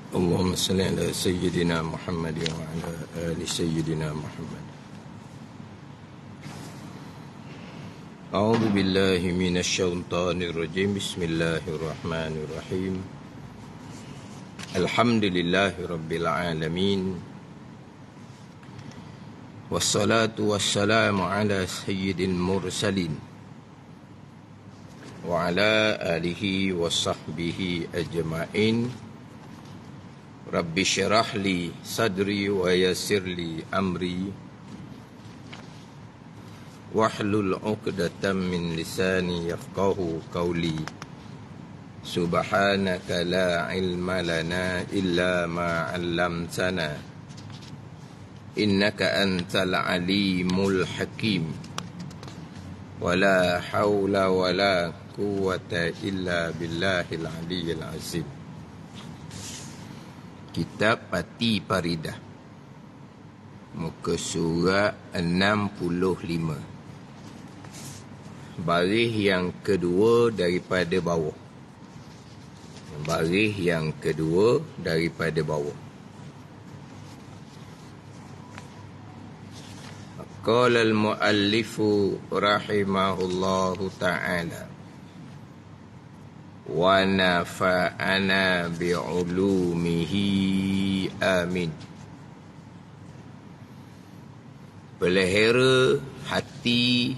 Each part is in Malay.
اللهم صل على سيدنا محمد وعلى آل سيدنا محمد. أعوذ بالله من الشيطان الرجيم. بسم الله الرحمن الرحيم. الحمد لله رب العالمين، والصلاة والسلام على سيد المرسلين وعلى آله وصحبه أجمعين. Rabbi syarah li sadri wa yassir li amri wahlul 'uqdatam min lisani yafqahu qawli. Subhanaka la ilma lana illa ma 'allamtana innaka antal alimul hakim. Wala haula wala quwwata illa billahil aliyyil azim. Kitab Pati Paridah, muka surat 65, baris yang kedua daripada bawah. Baris yang kedua daripada bawah. Qala al-muallifu rahimahullahu ta'ala wa nafa'ana bi'ulumihi amin. Pelihara hati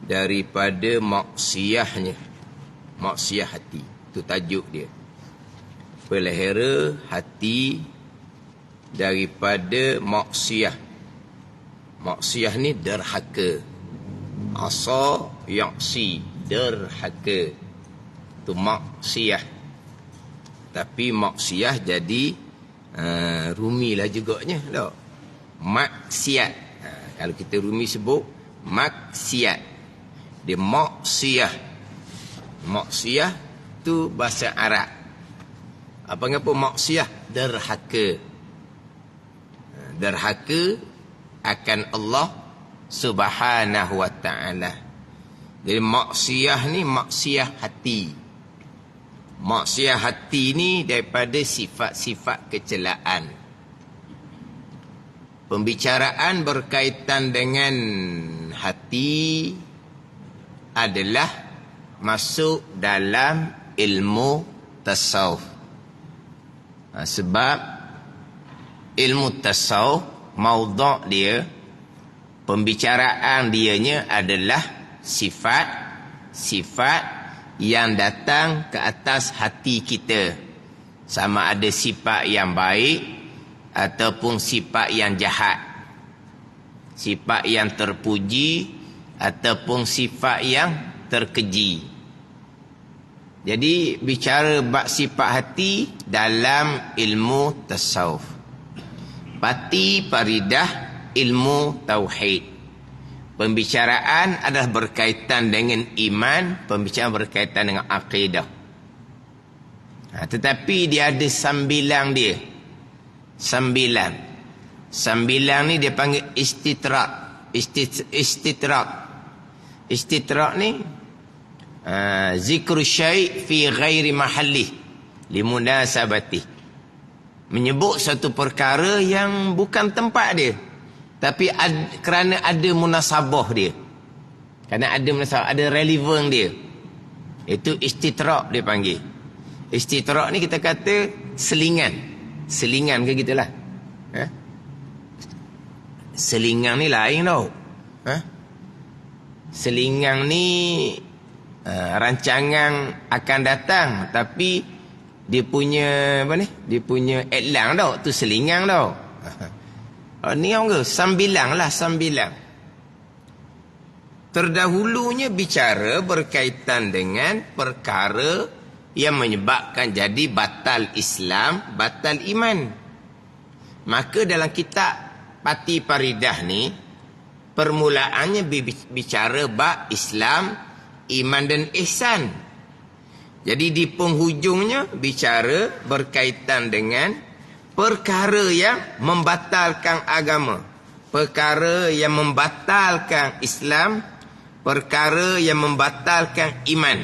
daripada maksiatnya. Maksiat hati, itu tajuk dia. Pelihara hati daripada maksiat. Maksiat ni derhaka. Asa yaksi, derhaka, itu maksiat. Tapi maksiat jadi rumilah juganya tak? Maksiat. Kalau kita rumi sebut maksiat, dia maksiat. Maksiat tu bahasa Arab. Apa ngapa maksiat? Derhaka. Derhaka akan Allah Subhanahu wa ta'ala. Jadi maksiat ni maksiat hati. Maksiat hati ni daripada sifat-sifat kecelaan. Pembicaraan berkaitan dengan hati adalah masuk dalam ilmu tasawuf. Sebab ilmu tasawuf, maudhu' dia, pembicaraan dianya adalah sifat yang datang ke atas hati kita. Sama ada sifat yang baik ataupun sifat yang jahat. Sifat yang terpuji ataupun sifat yang terkeji. Jadi bicara bab sifat hati dalam ilmu tasawuf. Pati Paridah ilmu tauhid. Pembicaraan adalah berkaitan dengan iman, pembicaraan berkaitan dengan akidah. Tetapi dia ada sambilan dia. Sambilan ni dia panggil istitrak. Istitrak ni zikru syai' fi ghairi mahallih limunasabati. Menyebut satu perkara yang bukan tempat dia, tapi kerana ada munasabah dia. Kerana ada munasabah, ada relevan dia. Itu istitrak dia panggil. Istitrak ni kita kata selingan. Selingan ke gitulah. Selingan ni lain tau. Selingan ni rancangan akan datang, tapi dia punya apa ni? Dia punya elang tau. Tu selingan tau. Ni orang ke? Sambilang lah, sambilang. Terdahulunya bicara berkaitan dengan perkara yang menyebabkan jadi batal Islam, batal iman. Maka dalam kitab Pati Paridah ni, permulaannya bicara bab Islam, iman dan ihsan. Jadi di penghujungnya bicara berkaitan dengan perkara yang membatalkan agama, perkara yang membatalkan Islam, perkara yang membatalkan iman.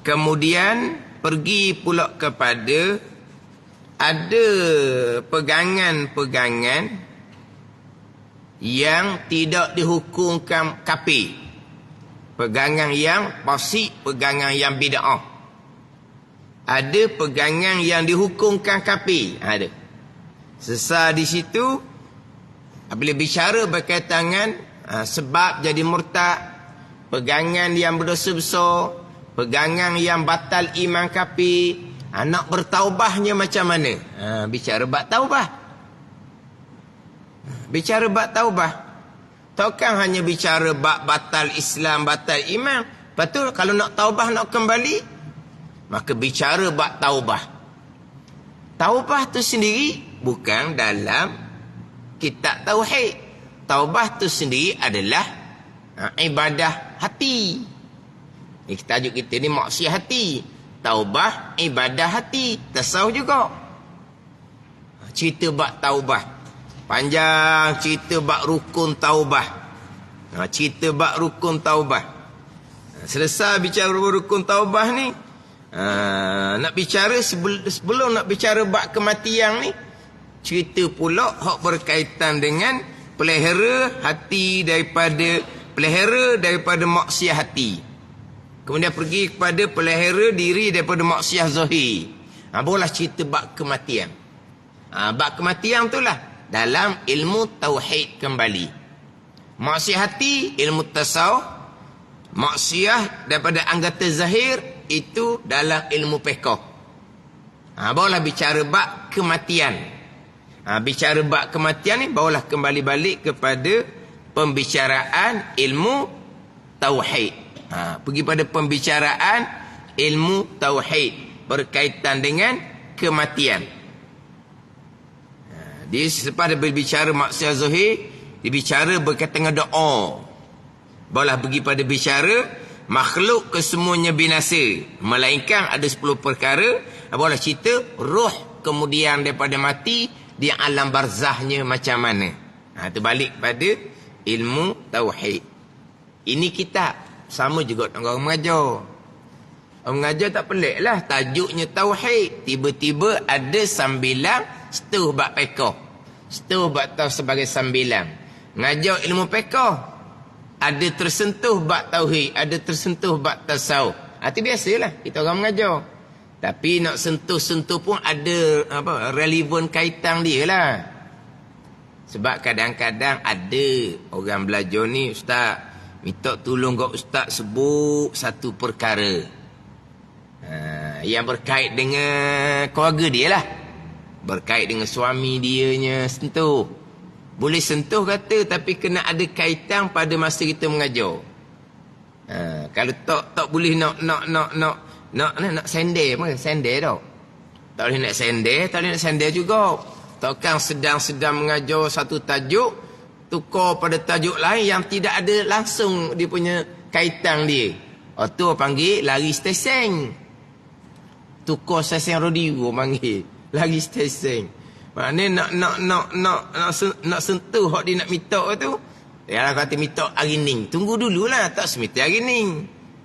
Kemudian pergi pula kepada ada pegangan-pegangan yang tidak dihukumkan kafir. Pegangan yang fasik, pegangan yang bid'ah. Ada pegangan yang dihukumkan kafir. Ada. Sesar di situ, apabila bicara berkaitan dengan sebab jadi murtad, pegangan yang berdosa besar, pegangan yang batal iman kafir, nak bertaubahnya macam mana? Bicara bab taubah. Bicara bab taubah. Takkan hanya bicara bab batal Islam, batal iman. Betul, kalau nak taubah, nak kembali, maka bicara bab taubah. Taubah tu sendiri bukan dalam kitab tauhid. Taubah tu sendiri adalah ibadah hati. Tajuk kita ni maksiat hati. Taubah ibadah hati. Tasawuf juga. Cerita bab taubah. Panjang cerita bab rukun taubah. Cerita bab rukun taubah. Selesai bicara rukun taubah ni, nak bicara sebelum nak bicara bab kematian ni, cerita pula hak berkaitan dengan pelihara hati daripada maksiat hati. Kemudian pergi kepada pelihara diri daripada maksiat zahir. Barulah cerita bab kematian. Bab kematian itulah dalam ilmu tauhid kembali. Maksiat hati, ilmu tasawuf. Maksiat daripada anggota zahir, itu dalam ilmu fiqh. Barulah bicara bab kematian. Bicara bab kematian ni, barulah kembali balik kepada pembicaraan ilmu tauhid. Pergi pada pembicaraan ilmu tauhid berkaitan dengan kematian. Dia selepas dia berbicara maksiat zahir, dibicara berkaitan dengan doa. Barulah pergi pada bicara makhluk kesemuanya binasa, melainkan ada 10 perkara. Barulah cerita roh kemudian daripada mati di alam barzahnya macam mana. Itu balik pada ilmu tauhid. Ini kitab sama juga dengan orang mengajar. Orang mengajar tak pelik lah, tajuknya tauhid, tiba-tiba ada sambilan setuh bab fiqh, setuh bab tauhid sebagai sambilan. Ngajar ilmu fiqh, ada tersentuh bab tauhid, ada tersentuh bab tasawuf. Itu biasalah kita orang mengajar. Tapi nak sentuh-sentuh pun ada relevan kaitan dia lah. Sebab kadang-kadang ada orang belajar ni, ustaz, minta tolong kat ustaz sebut satu perkara yang berkait dengan keluarga dia lah. Berkait dengan suami dianya, sentuh. Boleh sentuh kata, tapi kena ada kaitan pada masa kita mengajar. Kalau tak boleh nak sender pun, sender tau. Tak boleh nak sender, tak boleh nak sender juga. Takkan sedang mengajar satu tajuk, tukar pada tajuk lain yang tidak ada langsung dia punya kaitan dia. Tu panggil lari stesen. Tukar stesen radio panggil. Lagi stesen. Maknanya nak sentuh hak dia nak minta tu. Yalah kata minta hari ni. Tunggu dululah, tak semesti hari ni.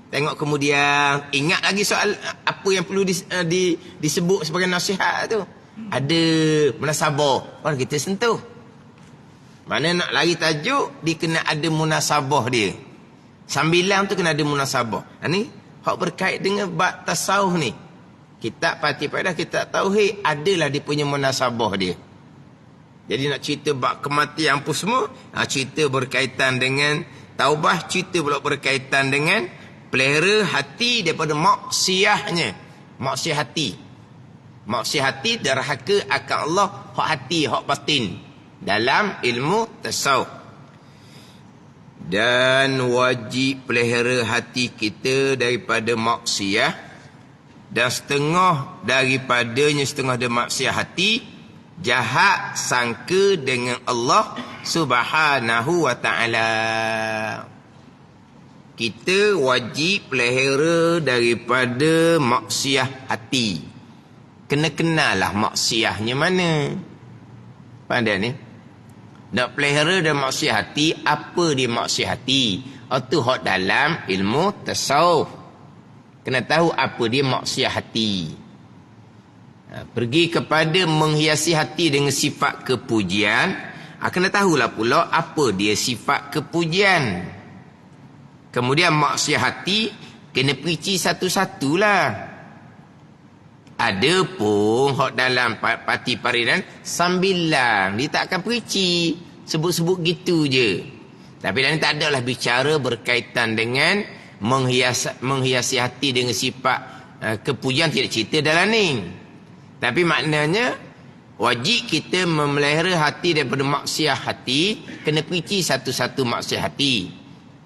Tengok kemudian ingat lagi soal apa yang perlu disebut sebagai nasihat tu. Ada munasabah, baru kita sentuh. Mana nak lari tajuk, dia kena ada munasabah dia. Sambilan tu kena ada munasabah. Ni hak berkait dengan bab tasawuf ni. Kitab Fatihah, kitab tauhid, adalah dia punya munasabah dia. Jadi nak cerita bab kematian pun semua, cerita berkaitan dengan taubah, cerita pula berkaitan dengan pelihara hati daripada maksiatnya. Maksiat hati. Maksiat hati derhaka akan Allah, hak hati, hak batin. Dalam ilmu tasawuf. Dan wajib pelihara hati kita daripada maksiat. Dan setengah daripadanya, setengah dia maksiat hati, jahat sangka dengan Allah Subhanahu wa ta'ala. Kita wajib pelihara daripada maksiat hati. Kena kenal lah maksiatnya mana. Pandai ni? Nak pelihara dan maksiat hati, apa dia maksiat hati? Itu hak dalam ilmu tasawuf. Kena tahu apa dia maksiat hati. Pergi kepada menghiasi hati dengan sifat kepujian. Kena tahulah pula apa dia sifat kepujian. Kemudian maksiat hati kena perinci satu-satulah. Ada pun hok dalam parti paridan sambilan. Dia tak akan perinci. Sebut-sebut gitu je. Tapi dalam ni tak adalah bicara berkaitan dengan menghiasi hati dengan sifat kepujian, tidak cerita dalam ni. Tapi maknanya wajib kita memelihara hati daripada maksiat hati, kena perinci satu-satu maksiat hati.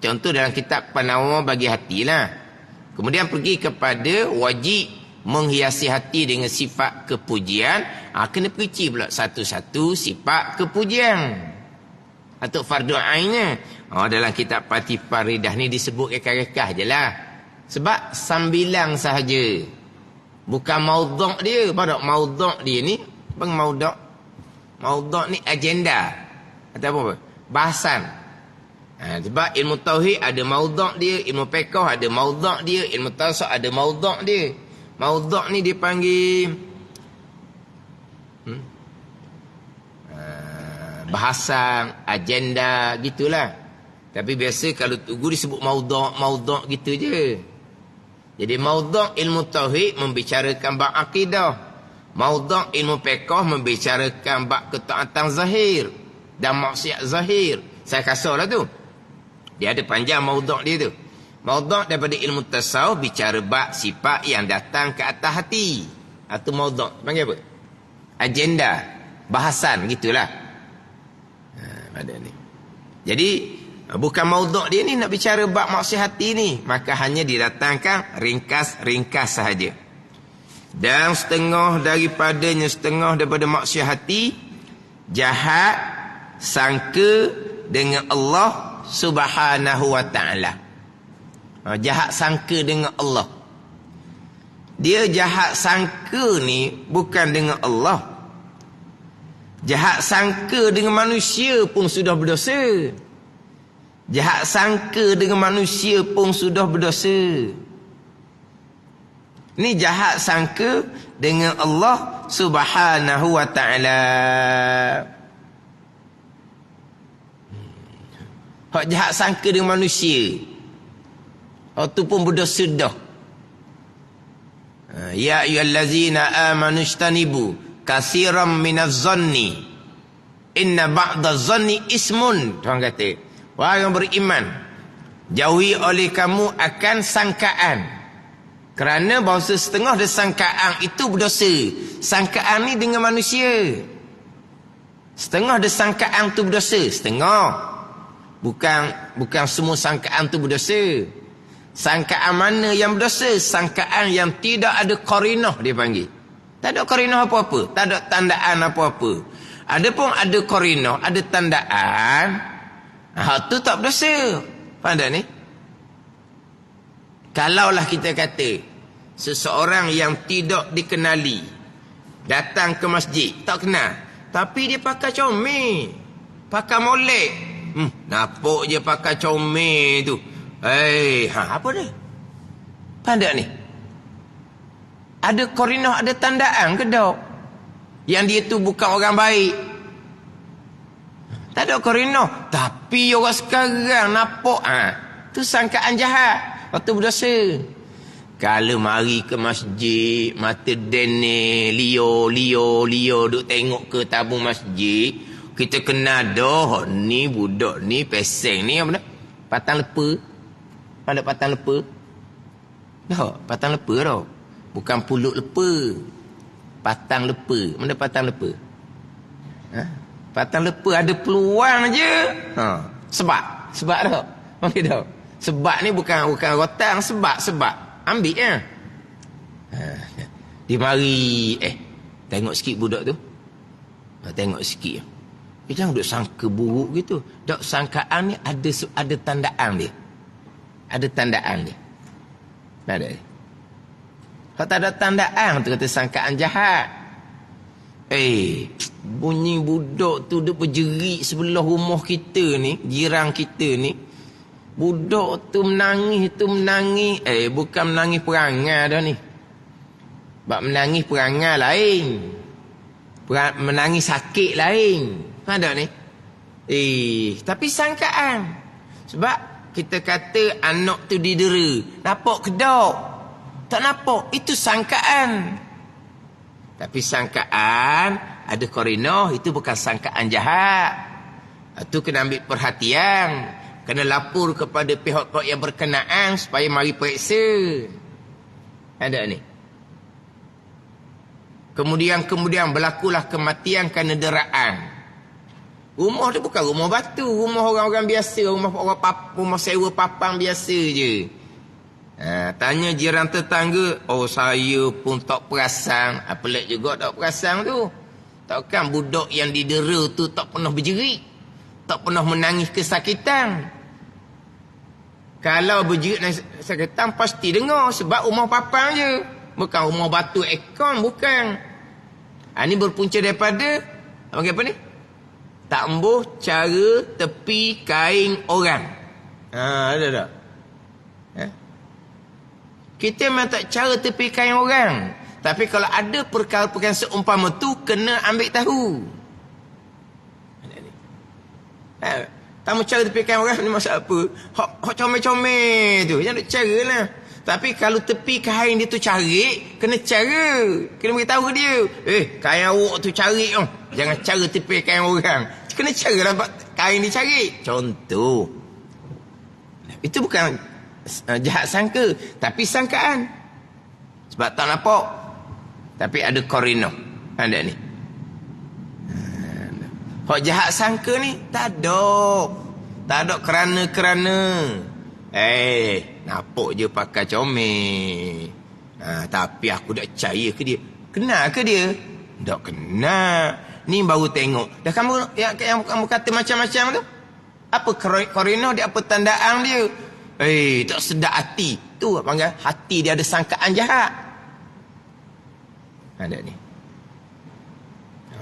Contoh dalam kitab Panawar bagi hati lah. Kemudian pergi kepada wajib menghiasi hati dengan sifat kepujian, kena perinci pula satu-satu sifat kepujian atau fardu ainnya. Dalam kitab Parti Faridah ni disebut rekah-rekah je lah. Sebab sambilang sahaja. Bukan maudhu' dia. Pada maudhu' dia ni, bang maudhu'. Maudhu' ni agenda. Atau apa? Bahasan. Sebab ilmu tauhid ada maudhu' dia, ilmu fiqh ada maudhu' dia, ilmu tasawuf ada maudhu' dia. Maudhu' ni dipanggil bahasan, agenda, gitulah. Tapi biasa kalau guru disebut maudhu' gitu je. Jadi maudhu' ilmu tauhid membicarakan bab akidah. Maudhu' ilmu fiqh membicarakan bab ketaatan zahir dan maksiat zahir. Saya kasarlah tu. Dia ada panjang maudhu' dia tu. Maudhu' daripada ilmu tasawuf bicara bab sifat yang datang ke atas hati. Atau maudhu' panggil apa? Agenda, bahasan gitulah. Pada ni. Jadi bukan maudhu' dia ni nak bicara bab maksiat hati ni, maka hanya didatangkan ringkas-ringkas sahaja. Dan setengah daripada maksiat hati, jahat sangka dengan Allah Subhanahu wa ta'ala. Jahat sangka dengan Allah. Dia jahat sangka ni bukan dengan Allah. Jahat sangka dengan manusia pun sudah berdosa. Jahat sangka dengan manusia pun sudah berdosa. Ni jahat sangka dengan Allah Subhanahu wa ta'ala. Hak jahat sangka dengan manusia, hak tu pun berdosa dah. Ya ayyuhallazina amanu ijtanibu katsiran minaz-zanni inna ba'daz-zanni ismun. Tuhan kata, wahai yang beriman, jauhi oleh kamu akan sangkaan. Kerana bahawa setengah dari sangkaan itu berdosa. Sangkaan ni dengan manusia. Setengah dari sangkaan tu berdosa. Setengah. Bukan semua sangkaan tu berdosa. Sangkaan mana yang berdosa? Sangkaan yang tidak ada qarinah dia panggil. Tak ada qarinah apa-apa. Tak ada tandaan apa-apa. Adapun ada qarinah, ada tandaan, tu tak berdosa. Faham tak ni? Kalaulah kita kata seseorang yang tidak dikenali datang ke masjid, tak kenal, tapi dia pakai comel, pakai molek, nampak je pakai comel tu, apa dia? Faham tak ni? Ada qarinah, ada tandaan ke tak yang dia tu bukan orang baik? Tak ada qarinah, tapi orang sekarang nampak tu sangkaan jahat. Waktu berdosa. Kalau mari ke masjid, mata dene Leo duk tengok ke tabung masjid, kita kenal dah ni budak ni peseng ni apa dah? Patang lepa. Pada patang lepa. Dah, patang lepa dah. Bukan pulut lepa. Patang lepa. Mana patang lepa? Patang lepa ada peluang je. Sebab dah. Okey dah. Sebab ni bukan rotan, sebab ambil ya. Dia mari tengok sikit budak tu. Tengok sikit. Jangan duk sangka buruk gitu. Dak sangkaan ni ada tandaan dia. Ada tandaan dia. Tak ada. Kalau tak ada tandaan tu kata sangkaan jahat. Bunyi budak tu duk berjerit sebelah rumah kita ni, jiran kita ni. Budak tu menangis. Bukan menangis perangai dah ni. Sebab menangis perangai lain. Menangis sakit lain. Ada ni? Tapi sangkaan. Sebab kita kata anak tu didera. Nampak kedok? Tak nampak. Itu sangkaan. Tapi sangkaan ada korinah. Itu bukan sangkaan jahat. Itu kena ambil perhatian. Kena lapor kepada pihak-pihak yang berkenaan supaya mari periksa. Ada ni. Kemudian berlakulah kematian kerana deraan. Rumah tu bukan rumah batu, rumah orang-orang biasa, rumah sewa papang biasa je. Tanya jiran tetangga, saya pun tak perasan. Pelik juga tak perasan tu. Takkan budak yang didera tu tak pernah berjerit, tak pernah menangis kesakitan. Kalau berjerit dan sakitan pasti dengar sebab rumah papang je. Bukan rumah batu ekon, bukan. Ini berpunca daripada apa ni? Tambuh cara tepi kain orang. Ada tak? Kita memang tak cara tepi kain orang. Tapi kalau ada perkara-perkara seumpama tu, kena ambil tahu. Tamu cara tepi kain orang ni maksud apa? Hak comel-comel tu. Jangan nak cara lah. Tapi kalau tepi kain dia tu carik, kena cara. Kena beritahu ke dia. Kain awak tu carik. Jangan cara tepi kain orang. Kena cara lah kain dia carik. Contoh. Itu bukan jahat sangka. Tapi sangkaan. Sebab tak nampak. Tapi ada korinah. Ada ni. Hak jahat sangka ni, tak ada. Tak ada kerana-kerana. Nampak je pakai comel. Tapi aku dah percaya ke dia. Kenal ke dia? Tak kenal. Ni baru tengok. Dah kamu yang kamu kata macam-macam tu. Apa korinah dia, apa tandaan dia? Tak sedap hati. Tu panggil hati dia ada sangkaan jahat. Ada ni.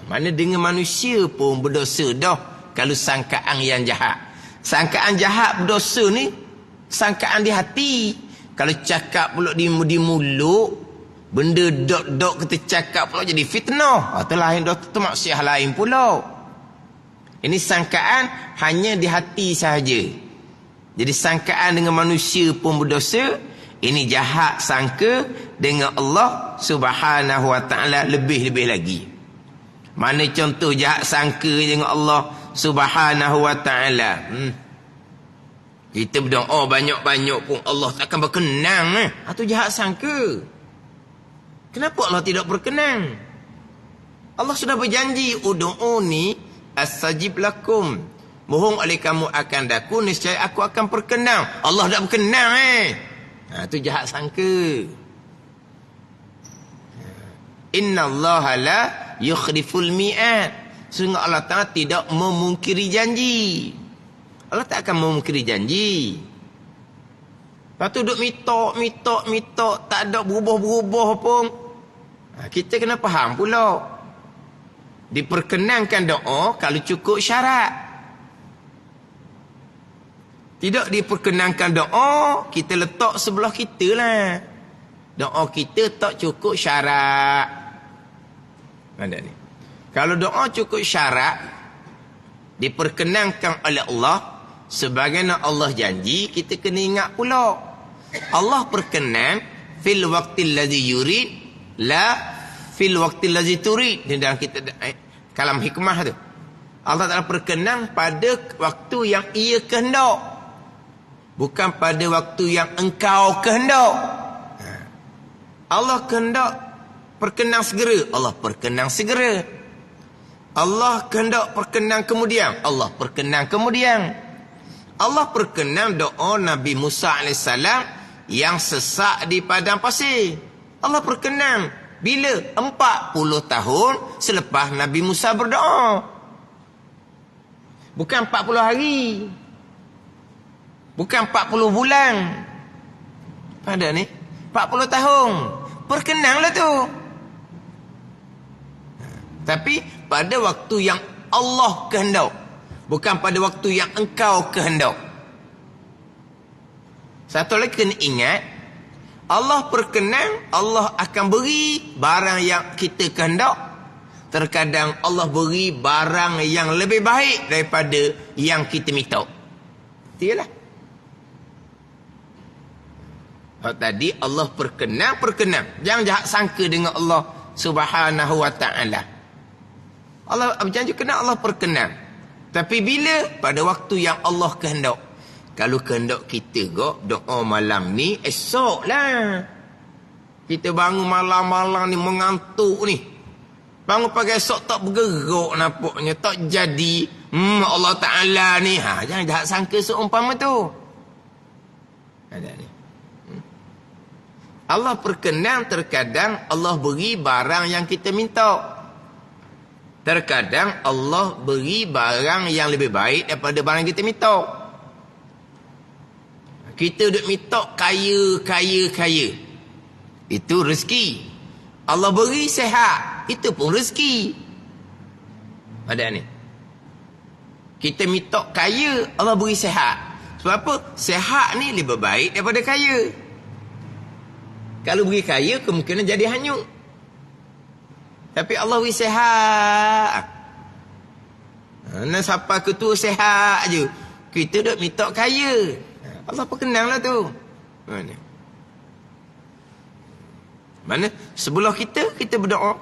Mana dengan manusia pun berdosa dah kalau sangkaan yang jahat. Sangkaan jahat berdosa ni sangkaan di hati. Kalau cakap pula di mulut, benda dok-dok kita cakap pula jadi fitnah. Itu lain, itu maksiat lain pula. Ini sangkaan hanya di hati sahaja. Jadi sangkaan dengan manusia pun berdosa. Ini jahat sangka dengan Allah Subhanahu Wa Taala lebih-lebih lagi. Mana contoh jahat sangka dengan Allah Subhanahu Wa Taala? Kita berdoa banyak-banyak pun Allah takkan berkenan. Itu jahat sangka. Kenapa Allah tidak berkenan? Allah sudah berjanji, ud'uni astajib lakum. Mohon oleh kamu akan daku, niscaya aku akan berkenan. Allah tak berkenan. Itu jahat sangka. Inna Allah la yukhliful mi'ad. Sungguh Allah Ta'ala tidak memungkiri janji. Allah tak akan memungkiri janji. Lepas tu duduk mitok, tak ada berubah-berubah pun. Kita kena faham pula. Diperkenankan doa kalau cukup syarat. Tidak diperkenankan doa, kita letak sebelah kita lah. Doa kita tak cukup syarat. Ada ni. Kalau doa cukup syarat, diperkenankan oleh Allah, sebagaimana Allah janji, kita kena ingat pula. Allah perkenan fil waqtil ladzi yurid, la fil waqtil ladzi turid. Dalam kita kalam hikmah tu. Allah Taala perkenan pada waktu yang ia kehendak. Bukan pada waktu yang engkau kehendak. Allah kehendak perkenan segera, Allah perkenan segera. Allah kehendak perkenan kemudian, Allah perkenan kemudian. Allah perkenan doa Nabi Musa AS yang sesak di padang pasir. Allah perkenan bila? 40 tahun selepas Nabi Musa berdoa. Bukan 40 hari. Bukan 40 bulan. Ada ni 40 tahun. Perkenanlah tu. Tapi pada waktu yang Allah kehendak, bukan pada waktu yang engkau kehendak. Satu lagi kena ingat, Allah perkenan, Allah akan beri barang yang kita kehendak. Terkadang Allah beri barang yang lebih baik daripada yang kita minta. Itulah. Tadi Allah perkenan. Jangan jahat sangka dengan Allah Subhanahu wa ta'ala. Allah berjanji kena Allah perkenan. Tapi bila? Pada waktu yang Allah kehendak. Kalau kehendak kita doa malam ni, esok lah. Kita bangun malam-malam ni mengantuk ni. Bangun pagi esok tak bergerak nampaknya. Tak jadi. Allah Ta'ala ni. Jangan jahat sangka seumpama tu. Ada ni. Allah perkenan, terkadang Allah beri barang yang kita minta. Terkadang Allah beri barang yang lebih baik daripada barang yang kita minta. Kita duk minta kaya. Itu rezeki. Allah beri sehat. Itu pun rezeki. Ada ni. Kita minta kaya, Allah beri sehat. Sebab apa? Sehat ni lebih baik daripada kaya. Kalau beri kaya, kemungkinan jadi hanyut. Tapi Allah beri sehat. Siapa ketua sehat je. Kita duk minta kaya. Allah perkenanlah tu. Mana? Sebelum kita berdoa.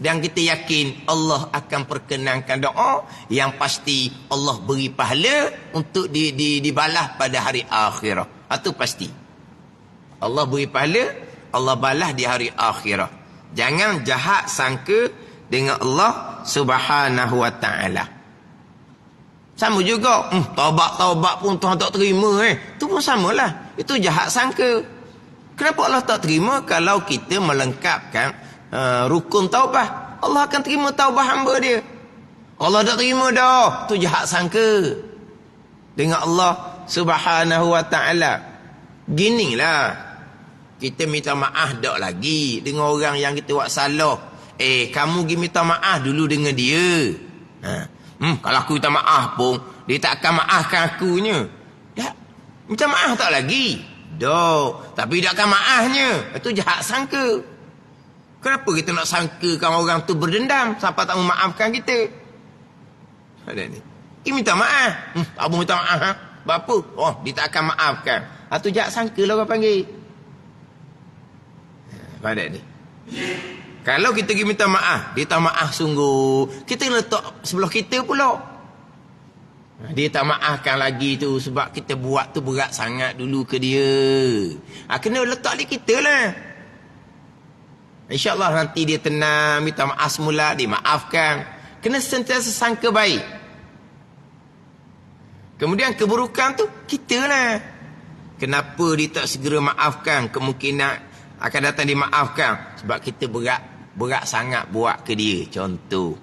Dan kita yakin Allah akan perkenankan doa. Yang pasti Allah beri pahala untuk dibalas pada hari akhirah. Itu pasti. Allah beri pahala, Allah balas di hari akhirah. Jangan jahat sangka dengan Allah Subhanahu wa ta'ala. Sama juga, taubat pun Tuhan tak terima. Itu pun samalah. Itu jahat sangka. Kenapa Allah tak terima? Kalau kita melengkapkan rukun taubat, Allah akan terima taubat hamba dia. Allah tak terima dah. Itu jahat sangka dengan Allah Subhanahu wa ta'ala. Ginilah. Kita minta maaf tak lagi dengan orang yang kita buat salah. Kamu pergi minta maaf dulu dengan dia. Kalau aku minta maaf pun, dia tak akan maafkan akunya. Tak. Minta maaf tak lagi. Dok. Tapi dia akan maafnya. Itu jahat sangka. Kenapa kita nak sangkakan orang tu berdendam sampai tak memaafkan kita? Ada ni. Kita minta maaf. Tak boleh minta maaf. Berapa? Dia tak akan maafkan. Itu jahat sangka lah orang panggil. Pada ni. Kalau kita pergi minta maaf, dia tak maaf sungguh, kita letak sebelah kita pula. Dia tak maafkan lagi tu sebab kita buat tu berat sangat dulu ke dia. Kena letak di kita lah. InsyaAllah nanti dia tenang, minta maaf semula, dia maafkan. Kena sentiasa sangka baik. Kemudian keburukan tu kita lah. Kenapa dia tak segera maafkan? Kemungkinan akan datang dimaafkan sebab kita berat sangat buat ke dia. Contoh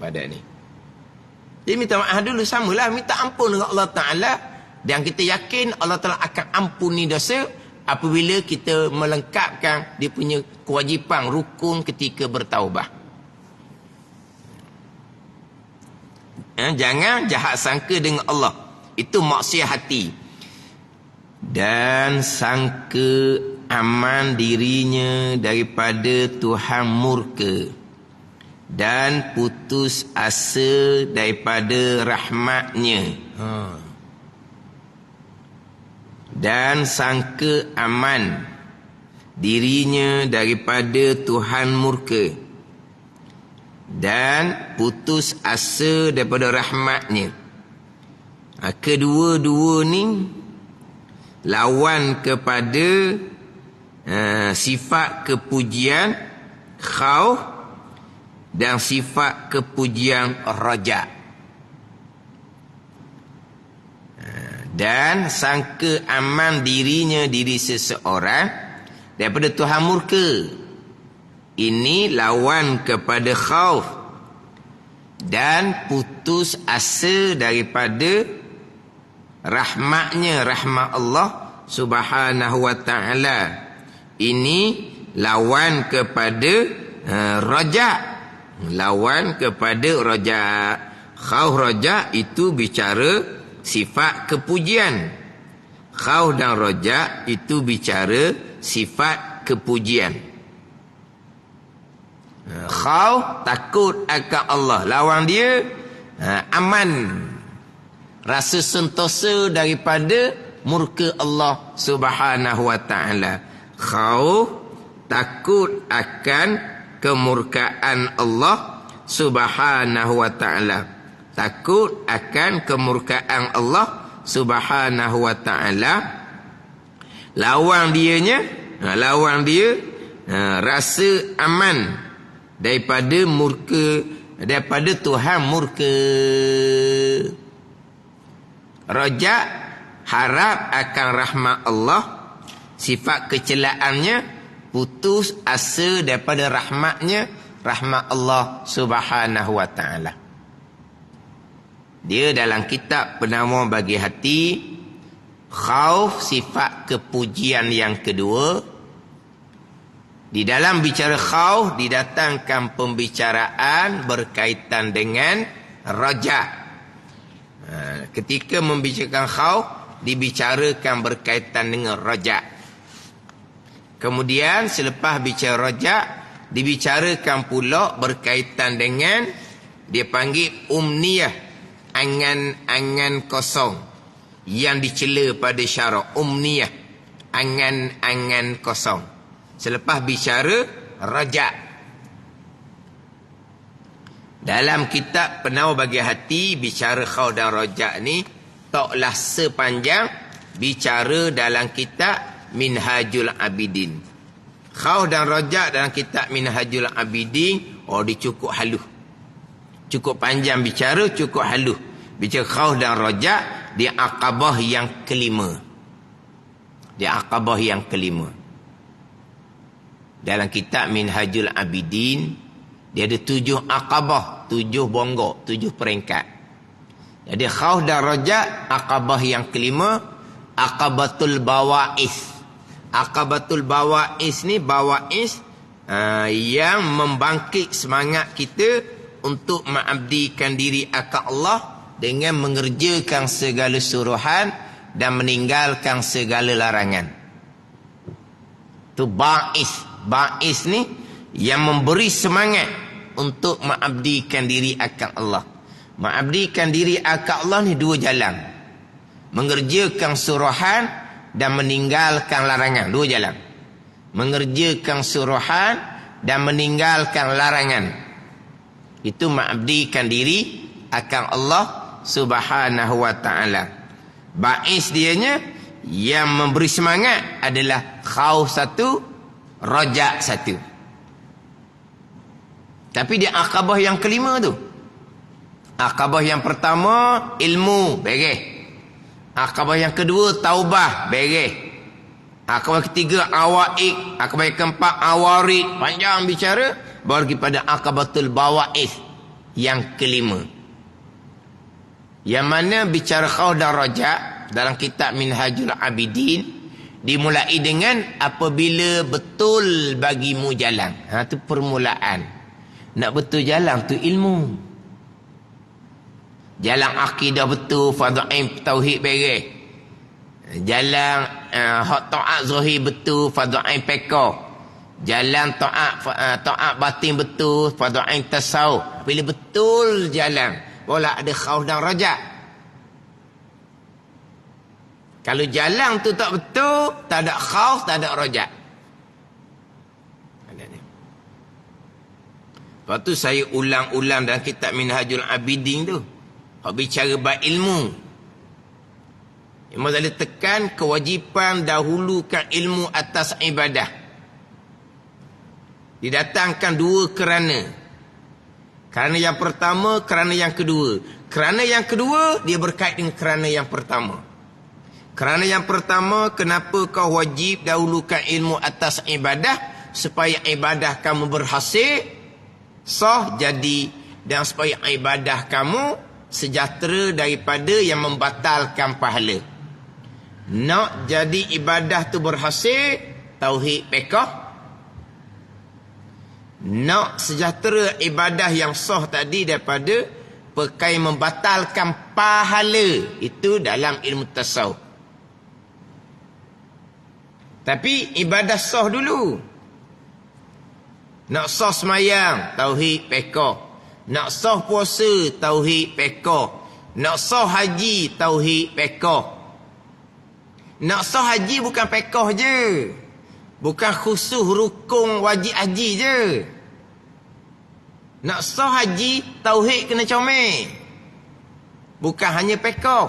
pada ni. Jadi minta maaf dulu, samalah minta ampun dengan Allah Ta'ala. Dan kita yakin Allah Ta'ala akan ampuni dosa apabila kita melengkapkan dia punya kewajipan rukun ketika bertaubat. Jangan jahat sangka dengan Allah. Itu maksiat hati. Dan sangka aman dirinya daripada Tuhan murka. Dan putus asa daripada rahmatnya. Dan sangka aman dirinya daripada Tuhan murka. Dan putus asa daripada rahmatnya. Kedua-dua ni lawan kepada sifat kepujian khauf dan sifat kepujian raja. Dan sangka aman dirinya diri seseorang daripada Tuhan murka. Ini lawan kepada khauf dan putus asa daripada rahmatnya, rahmat Allah Subhanahu wa ta'ala. Ini lawan kepada raja. Lawan kepada raja. Khauf raja itu bicara sifat kepujian. Khauf dan roja itu bicara sifat kepujian. Khauf takut akan Allah, lawan dia aman, rasa sentosa daripada murka Allah Subhanahu wa taala. Khauf takut akan kemurkaan Allah Subhanahu wa taala. Takut akan kemurkaan Allah Subhanahu wa taala. Lawan dia rasa aman daripada Tuhan murka. Raja harap akan rahmat Allah, sifat kecelaannya putus asa daripada rahmat Allah Subhanahu wa taala. Dia dalam kitab Penawar Bagi Hati, khauf sifat kepujian yang kedua. Di dalam bicara khauf didatangkan pembicaraan berkaitan dengan raja. Ketika membicarakan khauf dibicarakan berkaitan dengan raja. Kemudian selepas bicara raja dibicarakan pula berkaitan dengan dia panggil umniyah, angan-angan kosong yang dicela pada syarak. Umniyah, angan-angan kosong. Selepas bicara raja, dalam kitab Penawar Bagi Hati bicara khauf dan raja ni taklah sepanjang bicara dalam kitab Minhajul Abidin. Khauf dan raja dalam kitab Minhajul Abidin dicukup halus, cukup panjang bicara, cukup halus. Bicara khauf dan raja di Aqabah yang kelima. Di Aqabah yang kelima. Dalam kitab Minhajul Abidin dia ada 7 Aqabah, 7 bonggok, 7 peringkat. Jadi khauf dan raja Aqabah yang kelima, Aqabatul Bawa'is. Aqabatul Bawa'is ni yang membangkit semangat kita untuk mengabdikan diri akan Allah dengan mengerjakan segala suruhan dan meninggalkan segala larangan. Itu ba'is. Ba'is ni yang memberi semangat untuk mengabdikan diri akan Allah. Mengabdikan diri akan Allah ni 2 jalan. Mengerjakan suruhan dan meninggalkan larangan. 2 jalan. Mengerjakan suruhan dan meninggalkan larangan. Itu mengabdikan diri akan Allah Subhanahu wa taala. Ba'is dianya yang memberi semangat adalah khauf 1, raja 1. Tapi di Aqabah yang kelima tu, Aqabah yang pertama ilmu, beres. Aqabah yang kedua taubah, beres. Aqabah ketiga awaik, Aqabah yang keempat awarid, panjang bicara. Baru pergi pada Aqabatul Bawa'is yang kelima, yang mana bicara khauf dan raja dalam kitab Minhajul Abidin dimulai dengan apabila betul bagimu jalan. Itu permulaan. Nak betul jalan tu ilmu. Jalan akidah betul, fardhu tauhid beres. Jalan hak taat zahir betul, fardhu ain fiqh. Jalan taat batin betul, fardhu ain tasawuf. Bila betul jalan, barulah ada khauf dan raja. Kalau jalan tu tak betul, tak ada khauf, tak ada raja. Lepas tu saya ulang-ulang dalam kitab Minhajul Abidin tu. Hak bicara bab ilmu. Imam Ghazali tekan kewajipan dahulukan ilmu atas ibadah. Didatangkan 2 kerana. Kerana yang pertama, kerana yang kedua. Kerana yang kedua, dia berkait dengan kerana yang pertama. Kerana yang pertama, kenapa kau wajib dahulukan ilmu atas ibadah? Supaya ibadah kamu berhasil, sah jadi, dan supaya ibadah kamu sejahtera daripada yang membatalkan pahala. Nak jadi ibadah tu berhasil, tauhid fiqh. Nak sejahtera ibadah yang sah tadi daripada perkara membatalkan pahala, itu dalam ilmu tasawuf. Tapi ibadah sah dulu. Nak sah semayang, tauhid pekah. Nak sah puasa, tauhid pekah. Nak sah haji, tauhid pekah. Nak sah haji bukan pekah je. Bukan khusus rukun wajib haji je. Nak sah haji, tauhid kena comel. Bukan hanya pekah.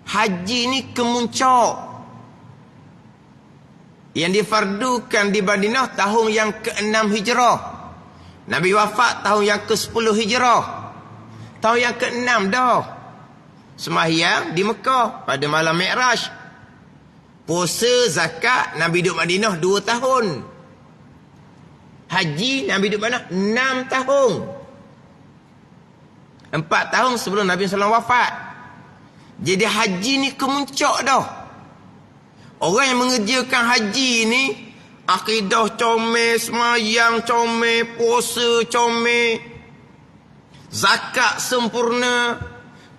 Haji ni kemuncak. Yang difardukan di Madinah tahun yang ke-6 Hijrah. Nabi wafat tahun yang ke-10 Hijrah. Tahun yang ke-6 dah. Sembahyang di Mekah pada malam Mi'raj. Puasa, zakat, Nabi duduk Madinah 2 tahun. Haji, Nabi duduk mana? 6 tahun. 4 tahun sebelum Nabi SAW wafat. Jadi haji ni kemuncak dah. Orang yang mengerjakan haji ni, akidah comel, semayang comel, puasa comel, zakat sempurna.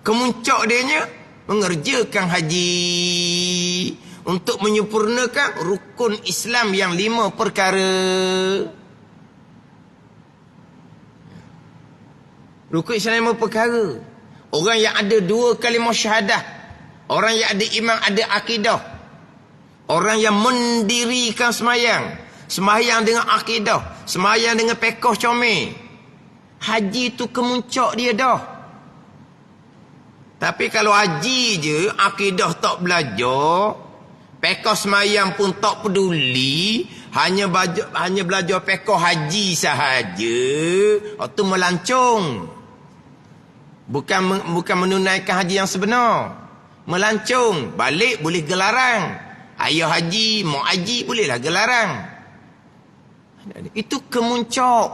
Kemuncak dia mengerjakan haji untuk menyempurnakan rukun Islam yang 5 perkara. Rukun Islam 5 perkara. Orang yang ada 2 kalimah syahadah, orang yang ada iman, ada akidah, orang yang mendirikan semayang, semayang dengan akidah, semayang dengan pekah comel. Haji tu kemuncak dia dah. Tapi kalau haji je, akidah tak belajar, pekah semayang pun tak peduli, hanya belajar pekah haji sahaja, itu melancong. Bukan menunaikan haji yang sebenar. Melancong, balik boleh gelarang. Ayah haji, mak haji bolehlah gelarang. Itu kemuncak.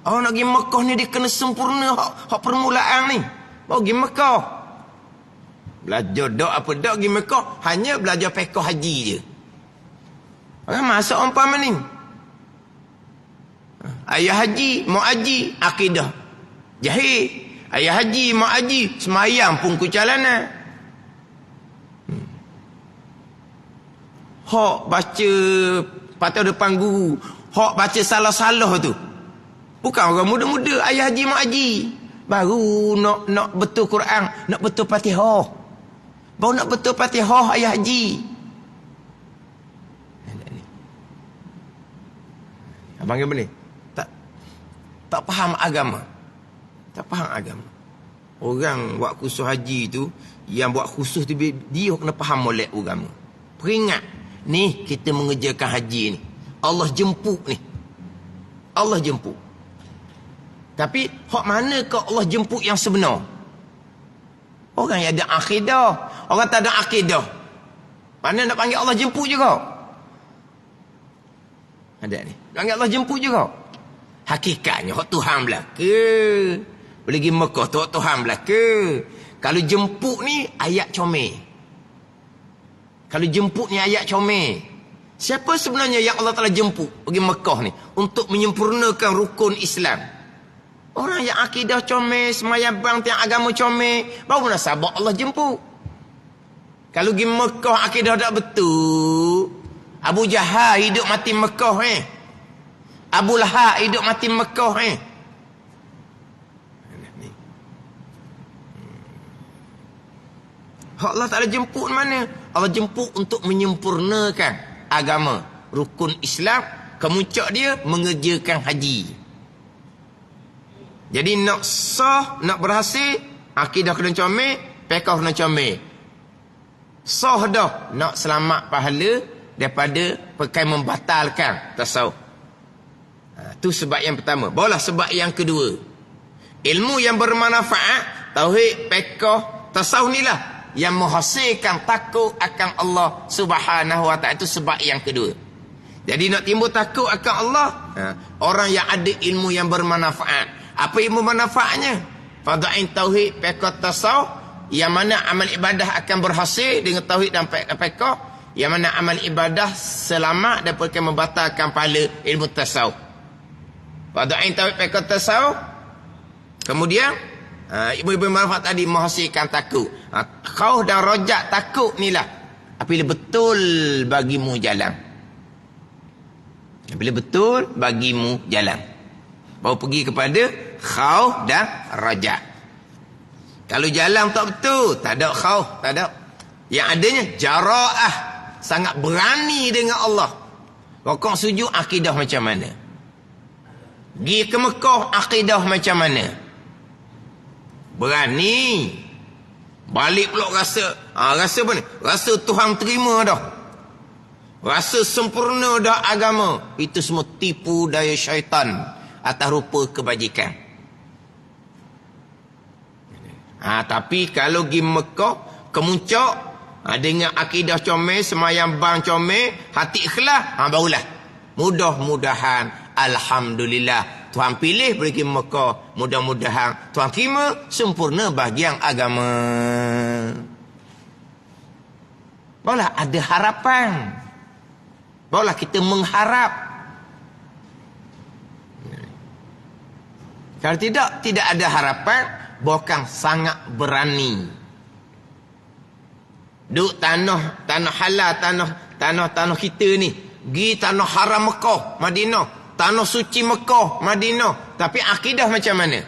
Orang nak pergi Mekah ni dia kena sempurna hak permulaan ni. Baru pergi Mekah. Belajar dak apa dak pergi Mekah, hanya belajar pekah haji je. Orang masuk umpama ni. Ayah haji, mak haji, akidah jahil. Ayah haji, mak haji, semayang pun kucalanan. Hak baca patah depan guru, hak baca salah-salah tu. Bukan orang muda-muda, ayah haji, mak haji. Baru nak betul Quran, nak betul Fatihah. Baru nak betul Fatihah ayah haji. Abang apa ni? Tak faham agama. Tak faham agama. Orang buat khusus haji tu, yang buat khusus tu dia kena faham molek agama. Peringat, ni kita mengerjakan haji ni. Allah jemput ni. Allah jemput. Tapi hak mana ke Allah jemput yang sebenar? Orang yang ada akidah, orang tak ada akidah, mana nak panggil Allah jemput juga? Ada ni. Nak panggil Allah jemput juga. Hakikatnya hak Tuhan belaka. Boleh pergi Mekah tu hak Tuhan belaka. Kalau jemput ni ayat comel. Kalau jemput ni ayat comel. Siapa sebenarnya yang Allah Taala jemput pergi Mekah ni untuk menyempurnakan rukun Islam? Orang yang akidah comel, semayang bang tiang agama comel, baru munasabah Allah jemput. Kalau pergi Mekah akidah tak betul, Abu Jahal hidup mati Mekah Abu Lahab hidup mati Mekah Allah Ta'ala jemput mana? Allah jemput untuk menyempurnakan agama, rukun Islam. Kemuncak dia mengerjakan haji. Jadi nak sah, nak berhasil, akidah kena comel, pekah kena comel. Sah dah, nak selamat pahala daripada perkara membatalkan tasawuf. Itu sebab yang pertama. Barulah sebab yang kedua. Ilmu yang bermanfaat, tauhid, pekah, tasawuf ni lah yang menghasilkan takut akan Allah Subhanahu wa ta'ala. Itu sebab yang kedua. Jadi nak timbul takut akan Allah, orang yang ada ilmu yang bermanfaat. Apa ilmu manfaatnya? Fadha'in tauhid, pekah, tasawuf, yang mana amal ibadah akan berhasil dengan tauhid dan pekah, yang mana amal ibadah selamat daripada membatalkan pahala ilmu tasawuf. Fadha'in tauhid, pekah, tasawuf. Kemudian ilmu bermanfaat tadi menghasilkan takut. Khauf dan rojak, takut ni lah Apabila betul bagimu jalan. Apabila betul bagimu jalan. Baru pergi kepada khauf dan raja. Kalau jalan tak betul, tak ada khauf, tak ada. Yang adanya jara'ah, sangat berani dengan Allah. Rokok sujud akidah macam mana? Pergi ke Mekah akidah macam mana? Berani. Balik pula rasa apa ni? Rasa Tuhan terima dah. Rasa sempurna dah agama. Itu semua tipu daya syaitan atas rupa kebajikan. Tapi kalau pergi Mekah, kemuncak, dengan akidah comel, semayang bang comel, hati ikhlas, barulah. Mudah-mudahan, alhamdulillah, Tuhan pilih pergi Mekah. Mudah-mudahan Tuhan terima sempurna bahagian agama. Barulah ada harapan. Barulah kita mengharap. Kalau tidak ada harapan, bukan sangat berani. Duk tanah halal, tanah kita ni. Pergi tanah haram Mekah, Madinah. Tanah suci Mekah, Madinah. Tapi akidah macam mana?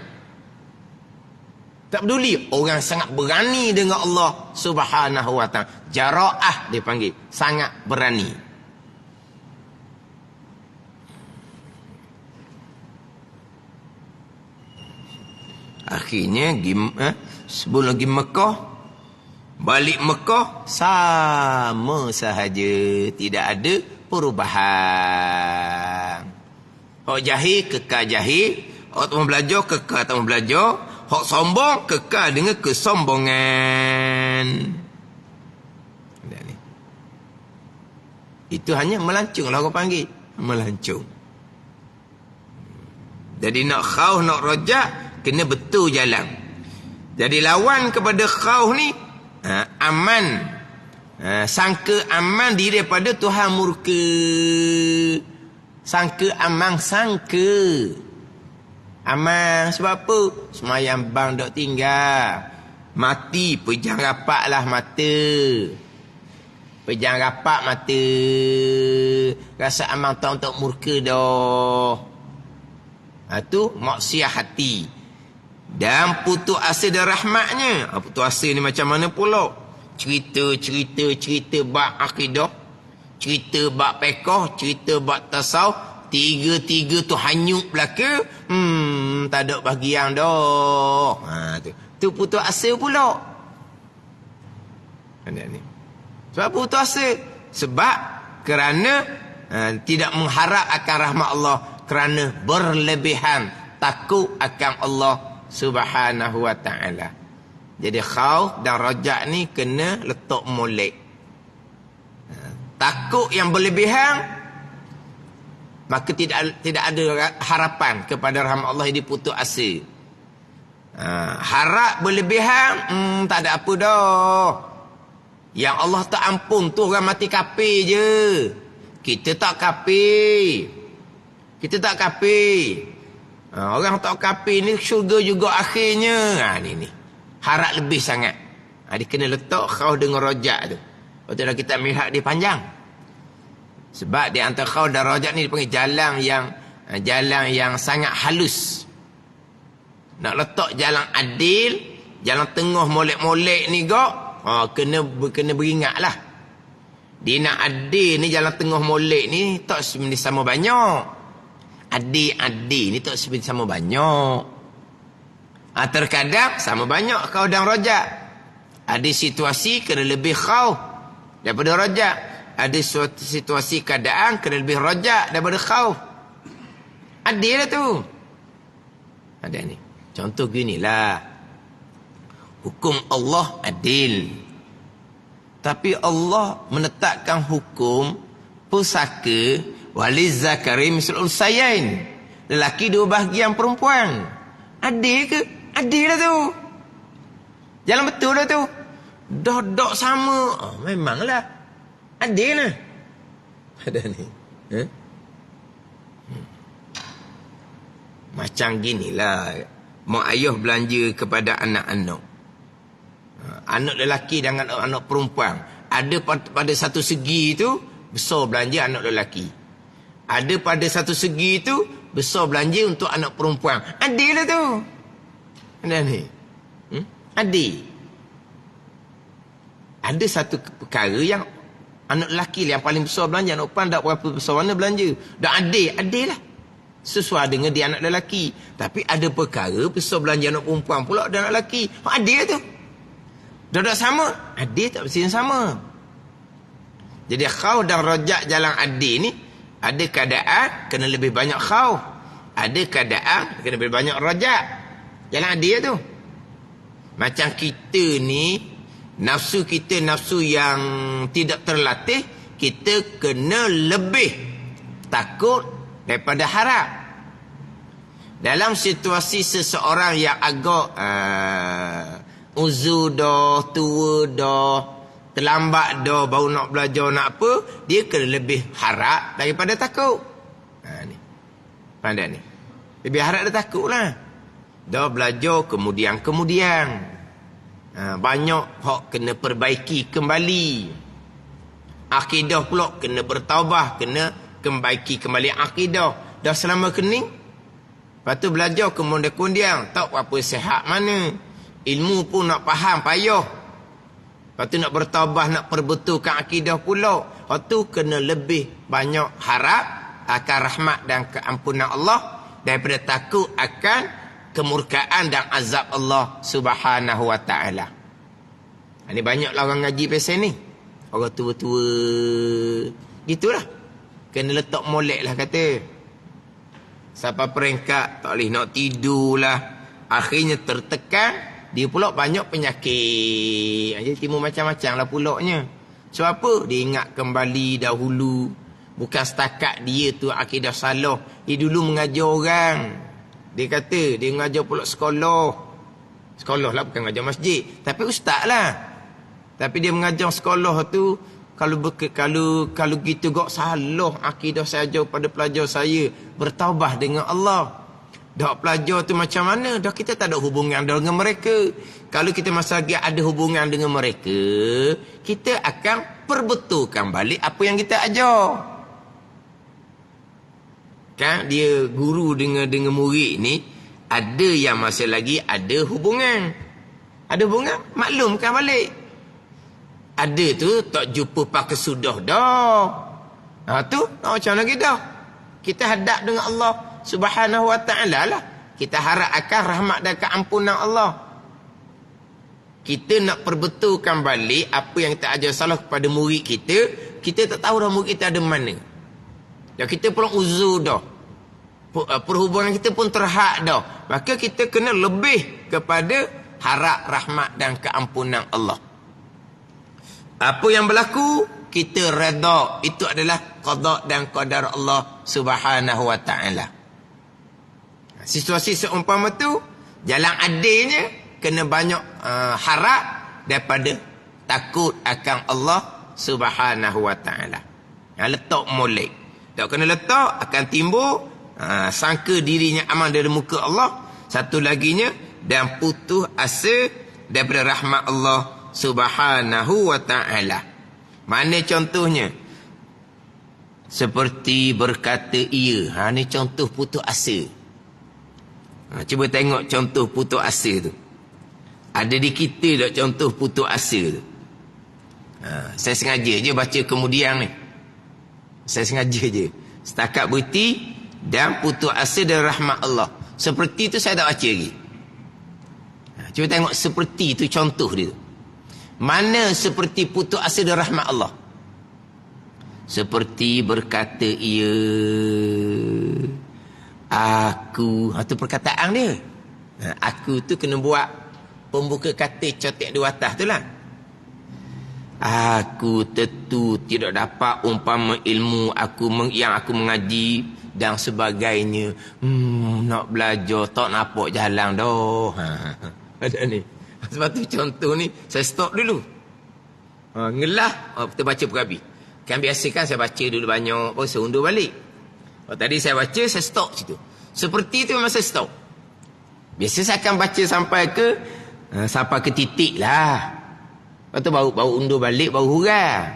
Tak peduli. Orang sangat berani dengan Allah Subhanahu wa ta'ala. Jara'ah dia panggil. Sangat berani. Akhirnya sebelum pergi Mekah, balik Mekah sama sahaja, tidak ada perubahan. Hak jahil kekal jahil, hak tak belajar kekal tak belajar, hak sombong kekal dengan kesombongan. Itu hanya melancung lah orang panggil, melancung. Jadi nak khauf nak rojak, kena betul jalan. Jadi lawan kepada khauf ni aman. Sangka aman diri daripada Tuhan murka. Sangka aman, sangka aman. Sebab apa? Semayang bang dok tinggal. Mati pejang rapaklah mata. Pejang rapak mata. Rasa aman tak untuk murka dah. Itu maksiat hati. Dan putus asa dari rahmatnya. Putus asa ni macam mana pula? Cerita bab akidah, cerita bab fiqh, cerita bab tasawuf, tiga-tiga tu hanyut belaka. Tak ada bahagian dah. Tu putus asa pula. Ni. Sebab putus asa? Sebab kerana tidak mengharap akan rahmat Allah, kerana berlebihan takut akan Allah Subhanahu wa ta'ala. Jadi khauf dan rajak ni kena letak molek. Takut yang berlebihan, maka tidak ada harapan kepada rahmat Allah, yang diputus asa. Harap berlebihan, tak ada apa dah. Yang Allah tak ampun tu orang mati kafir je. Kita tak kafir. Orang tak kafir ni syurga juga akhirnya. Ni. Harap lebih sangat. Dia kena letak khauf dengan rajak tu. Betul kita melihat dia panjang. Sebab di antara khauf dan rajak ni dipanggil jalan yang sangat halus. Nak letak jalan adil, jalan tengah molek-molek ni gak, kena beringatlah. Dia nak adil ni, jalan tengah molek ni tak sebenarnya sama banyak. Adil ni tak sebenarnya sama banyak. Terkadang sama banyak khauf dan rajak. Ada situasi kena lebih khauf daripada rajak. Ada situasi keadaan kena lebih rajak daripada khauf. Adil lah tu. Ada ni. Contoh ginilah. Hukum Allah adil. Tapi Allah menetapkan hukum pusaka waliz zakari mislul unsayain. Lelaki dua bahagian perempuan. Adil ke? Adil lah tu. Jalan betul lah tu. Dok sama. Memanglah. Adil lah. Ada ni. Macam ginilah. Mak ayah belanja kepada anak-anak. Anak lelaki dengan anak perempuan. Ada pada satu segi itu besar belanja anak lelaki. Ada pada satu segi itu besar belanja untuk anak perempuan. Adil lah tu. Ada ni. Adil. Ada satu perkara yang anak lelaki yang paling besar belanja, anak perempuan tak berapa besar mana belanja. Dan adil lah. Sesuai dengan dia anak lelaki. Tapi ada perkara besar belanja anak perempuan pula dan anak lelaki. Adil tu. Duduk sama. Adil tak mesti sama. Jadi khauf dan rojak jalan adil ni, ada keadaan kena lebih banyak khauf. Ada keadaan kena lebih banyak rojak. Jalan adil tu. Macam kita ni, nafsu kita nafsu yang tidak terlatih, kita kena lebih takut daripada harap. Dalam situasi seseorang yang agak uzur dah, tua dah, terlambat dah, baru nak belajar nak apa, dia kena lebih harap daripada takut. Ni. Pandai ni. Lebih harap dan takut lah. Dah belajar kemudian. Banyak hak kena perbaiki kembali. Akidah pula kena bertaubah, kena perbaiki kembali akidah. Dah selama kening. Lepas tu belajar kemudian tak apa sihat mana. Ilmu pun nak faham payah. Lepas tu nak bertaubah, nak perbetulkan akidah pula. Lepas tu kena lebih banyak harap akan rahmat dan keampunan Allah daripada takut akan kemurkaan dan azab Allah Subhanahu wa taala. Ini banyaklah orang ngaji pasal ni. Orang tua-tua gitulah. Kena letak molek lah kata. Sampai peringkat tak boleh nak tidur lah. Akhirnya tertekan. Dia pula banyak penyakit. Jadi timbul macam-macam lah pulaknya. So apa? Dia ingat kembali dahulu. Bukan setakat dia tu akidah salah. Dia dulu mengajar orang. Dia kata dia mengajar pula sekolah. Sekolah lah, bukan mengajar masjid. Tapi ustaz lah. Tapi dia mengajar sekolah tu. Kalau gitu gak salah akidah saya ajar pada pelajar saya, bertaubah dengan Allah. Dah pelajar tu macam mana? Dah kita tak ada hubungan dengan mereka. Kalau kita masih lagi ada hubungan dengan mereka, kita akan perbetulkan balik apa yang kita ajar. Kan dia guru dengan murid ni, ada yang masih lagi ada hubungan. Ada hubungan, maklumkan balik. Ada tu tak jumpa pakai sudah dah. Tu macam lagi dah. Kita hadap dengan Allah Subhanahu wa taala lah. Kita harap akan rahmat dan keampunan Allah. Kita nak perbetulkan balik apa yang kita ajar salah kepada murid kita. Kita tak tahu dah murid kita ada mana. Dan kita pun uzur dah. Perhubungan kita pun terhad dah. Maka kita kena lebih kepada harap rahmat dan keampunan Allah. Apa yang berlaku, kita redha. Itu adalah qada dan qadar Allah Subhanahu wa taala. Situasi seumpama tu, jalan adilnya kena banyak harap daripada takut akan Allah Subhanahu wa taala. Letak molek. Tak kena letak akan timbul sangka dirinya aman dari muka Allah. Satu laginya, dan putus asa daripada rahmat Allah Subhanahu wa ta'ala. Mana contohnya? Seperti berkata ia. Ni contoh putus asa. Cuba tengok contoh putus asa tu. Ada di kita tak contoh putus asa tu? Saya sengaja je baca kemudian ni. Saya sengaja je. Setakat berhenti dan putus asa dari rahmat Allah. Seperti tu saya tak baca lagi. Cuba tengok seperti tu contoh dia. Mana seperti putus asa dari rahmat Allah? Seperti berkata ia. Aku. Itu perkataan dia. Aku tu kena buat pembuka kata cotek di atas tu lah. Aku tentu tidak dapat umpama ilmu yang aku mengaji dan sebagainya. Nak belajar tak nampak jalan dah. Ada ni. Sebab tu contoh ni saya stop dulu. Ngelah kita baca perabi. Kan biasa kan saya baca dulu banyak, baru saya undur balik. Tadi saya baca, saya stop situ. Seperti tu memang saya stop. Biasa saya akan baca sampai ke titik lah. Lepas tu baru undur balik, baru hurang.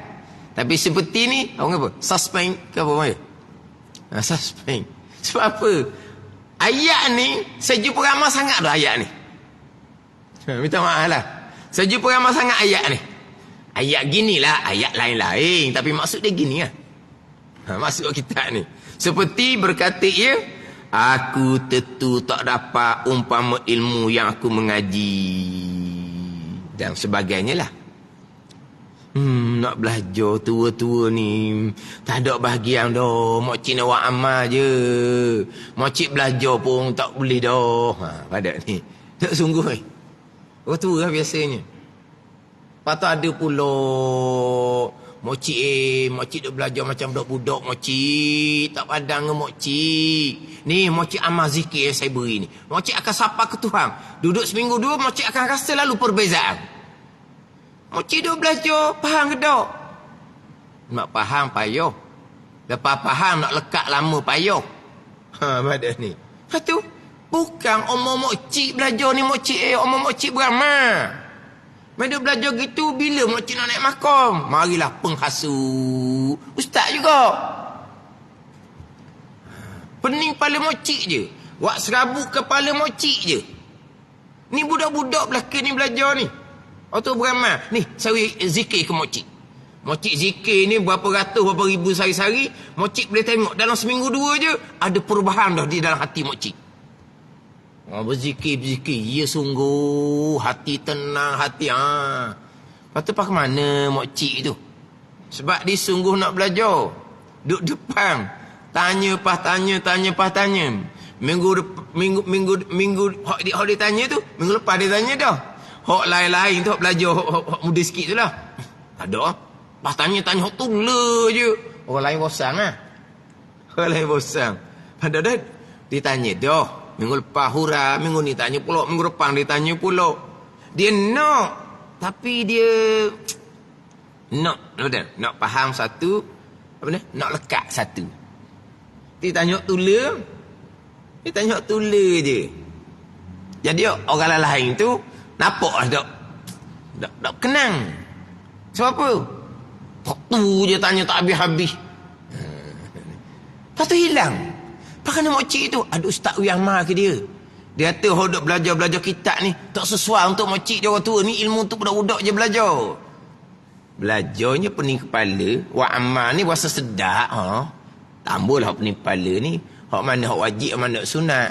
Tapi seperti ni, orang apa? Suspend ke apa mana? Suspend. Sebab apa? Ayat ni, saya jumpa ramai sangat dah ayat ni. Minta maaf lah. Saya jumpa ramai sangat ayat ni. Ayat gini lah, ayat lain-lain. Tapi maksud dia gini lah. Maksud kita ni. Seperti berkata ia, aku tentu tak dapat umpama ilmu yang aku mengaji. Dan sebagainya lah. Nak belajar tua-tua ni tak ada bahagian dah. Mokcik nak buat amal je. Mokcik belajar pun tak boleh dah. Pada ni tak sungguh ni. Orang tua lah biasanya. Lepas tu ada pula mokcik duk belajar macam budak-budak. Mokcik tak padang dengan mokcik. Ni mokcik amal zikir yang saya beri ni. Mokcik akan sapa ke Tuhan. Duduk seminggu dua, mokcik akan rasa lalu perbezaan. Mokcik duk belajar, faham ke tak? Nak faham payah. Lepas faham nak lekat lama payah. Pada ni. Lepas tu, bukan omong mokcik belajar ni mokcik omong mokcik beramal. Mereka belajar gitu, bila mokcik nak naik makam? Marilah penghasu. Ustaz juga. Pening kepala mokcik je. Wak serabut kepala mokcik je. Ni budak-budak belakang ni belajar ni. Atau beramal. Ni, saya zikir ke mokcik. Mokcik zikir ni berapa ratus, berapa ribu sehari-hari. Mokcik boleh tengok dalam seminggu dua je, ada perubahan dah di dalam hati mokcik. Berzikir. Ya sungguh. Hati tenang, hati. Lepas tu ke mana mokcik tu? Sebab dia sungguh nak belajar. Duduk depan. Tanya. Minggu hak dia tanya tu, minggu lepas dia tanya dah. Hak lain-lain tu, hak belajar, hak muda sikit tu lah. Tak ada. Pas tanya, hak tu je. Orang lain bosan lah. Orang lain bosan. Padahal dia tanya dah. Minggu lepas hurah, minggu ni tanya pula, minggu depan dia tanya pula. Dia nak. Tapi dia nak faham satu, apa ni? Nak lekat satu. Dia tanya tula. Dia tanya tula je. Jadi orang lain tu nampak lah tak kenang. Sebab apa? Tu je tanya tak habis-habis. Lepas tu hilang. Kerana mokcik tu ada ustaz yang marah ke dia. Dia kata hodok belajar kitab ni tak sesuai untuk mokcik dia orang tua ni. Ilmu tu budak-budak je belajar. Belajarnya pening kepala. Wa amal ni rasa sedap. Tambahlah pening kepala ni. Hak mana hak wajib, hak mana sunat.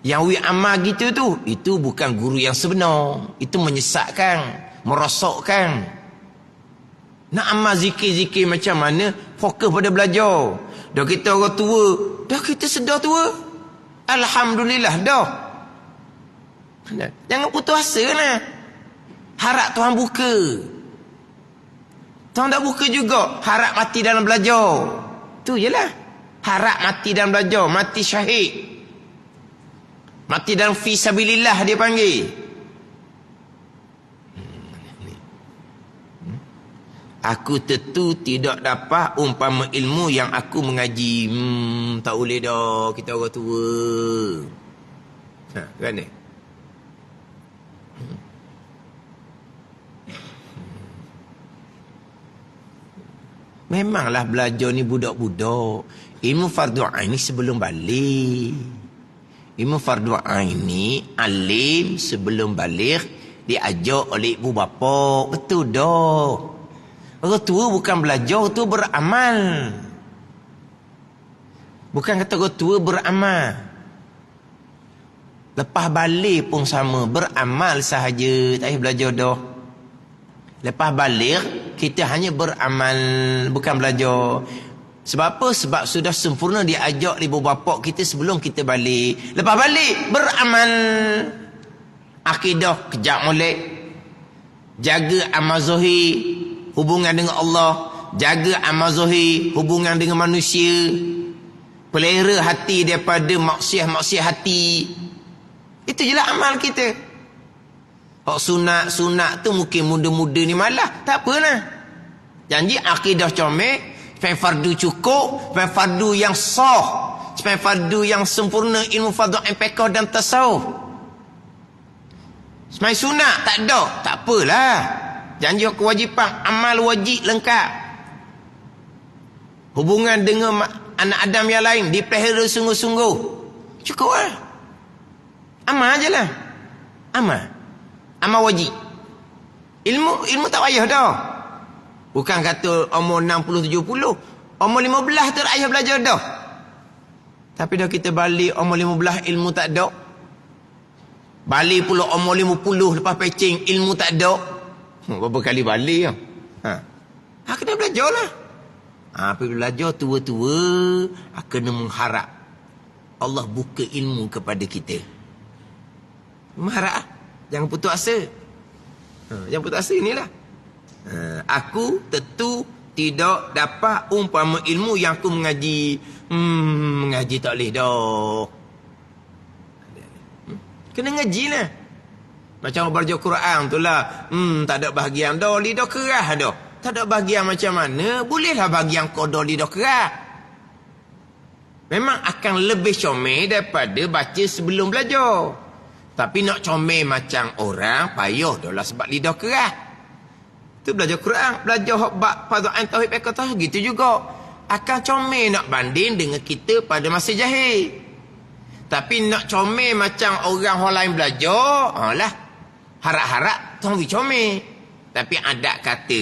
Yang wi amal gitu tu, itu bukan guru yang sebenar. Itu menyesatkan, merosakkan. Nak amal zikir-zikir macam mana, fokus pada belajar. Dah kita orang tua, dah kita sedar tua. Alhamdulillah dah. Jangan putus asa lah. Harap Tuhan buka. Tuhan tak buka juga, harap mati dalam belajar. Tu je lah. Harap mati dalam belajar, mati syahid. Mati dalam fi sabilillah dia panggil. Aku tentu tidak dapat umpama ilmu yang aku mengaji. Tak boleh dah, kita orang tua. Kan ni? Memanglah belajar ni budak-budak. Ilmu fardu ain ni sebelum balik. Ilmu fardu ain ni alim sebelum balik diajak oleh ibu bapa. Betul dah. Orang tua bukan belajar, orang tua beramal. Bukan kata orang tua beramal. Lepas balik pun sama, beramal sahaja, tak payah belajar dah. Lepas balik kita hanya beramal, bukan belajar. Sebab apa? Sebab sudah sempurna diajak ibu bapa kita sebelum kita balik. Lepas balik, beramal. Akidah, kejap molek. Jaga amal zahir, hubungan dengan Allah. Jaga amal zahir, hubungan dengan manusia. Pelihara hati daripada maksiat-maksiat hati. Itu je lah amal kita. Hak sunat tu mungkin muda-muda ni malah. Tak apalah. Janji akidah comel. Sampai fardu cukup, sampai fardu yang sah, sampai fardu yang sempurna ilmu fardu fiqh dan tasawuf. Sampai sunat tak ada, tak apalah. Janji kewajipan, amal wajib lengkap. Hubungan dengan anak Adam yang lain dipelihara sungguh-sungguh. Cukup lah. Amal je lah. Amal wajib. Ilmu tak payah dah. Bukan kata umur 60, 70. Umur 15 tu ayah belajar dah. Tapi dah kita balik umur 15 ilmu tak ada. Balik pula umur 50 lepas pecing ilmu tak ada. Berapa kali balik ya? Kena belajar lah. Pergi belajar tua-tua, kena mengharap Allah buka ilmu kepada kita. Mengharap. Jangan putus asa. Jangan putus asa inilah. Aku tentu tidak dapat umpama ilmu yang aku mengaji. Mengaji tak boleh dah. Kena ngaji lah. Macam belajar Quran tu lah. Tak ada bahagian dah, lidah keras dah. Tak ada bahagian macam mana, bolehlah bahagian kodoh lidah keras. Memang akan lebih comel daripada baca sebelum belajar. Tapi nak comel macam orang, payah dah lah sebab lidah keras. Tu belajar Quran, belajar fardu ain tauhid fiqh gitu juga. Akan comel nak banding dengan kita pada masa jahil. Tapi nak comel macam orang lain belajar, lah. Harap-harap tuan pergi comel. Tapi adat kata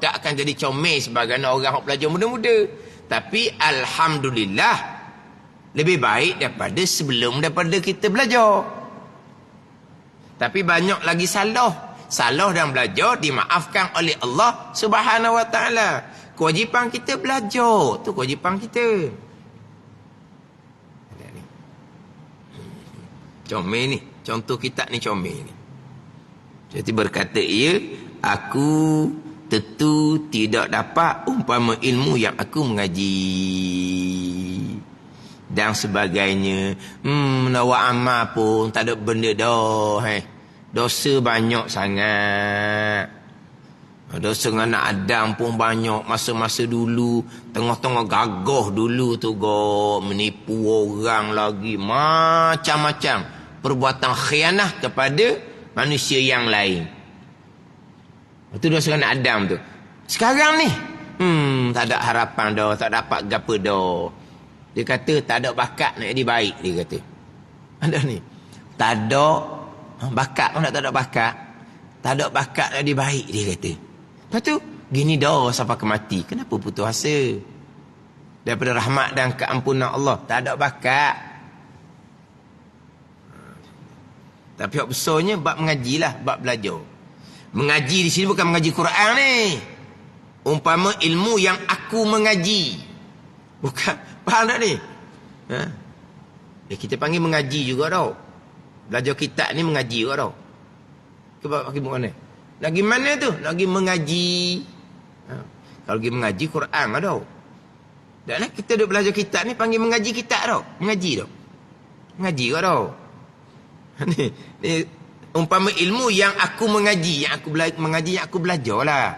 tak akan jadi comel sebagai orang yang belajar muda-muda. Tapi alhamdulillah lebih baik daripada kita belajar. Tapi banyak lagi salah dan belajar dimaafkan oleh Allah Subhanahu wa taala. Kewajipan kita belajar, tu kewajipan kita. Comel ni, contoh kitab ni comel ni. Jadi berkata ia, aku tentu tidak dapat umpama ilmu yang aku mengaji dan sebagainya. Nak amal pun tak ada benda dah. Dosa banyak sangat. Dosa dengan anak Adam pun banyak. Masa-masa dulu, tengah-tengah gagah dulu tu menipu orang lagi. Macam-macam perbuatan khianah kepada manusia yang lain. Itu dosa anak Adam tu. Sekarang ni tak ada harapan dah, tak dapat gapo dah. Dia kata tak ada bakat nak jadi baik, dia kata. Ada ni. Tak ada bakat pun tak ada bakat. Tak ada bakat nak jadi baik, dia kata. Lepas tu gini dah sampai ke mati. Kenapa putus asa? Daripada rahmat dan keampunan Allah, tak ada bakat. Tapi hak besarnya bab mengajilah, bab belajar. Mengaji di sini bukan mengaji Quran ni. Umpama ilmu yang aku mengaji. Bukan, faham tak ni? Kita panggil mengaji juga tau. Belajar kitab ni mengaji juga tau. Kebab pakai buku mana? Lagi mana tu? Lagi mengaji. Kalau pergi mengaji Quran lah tau. Dan kita duk belajar kitab ni panggil mengaji kitab tau. Mengaji tau. Mengaji juga tau. Ni umpama ilmu yang aku mengaji, yang aku mengaji, yang aku belajar lah.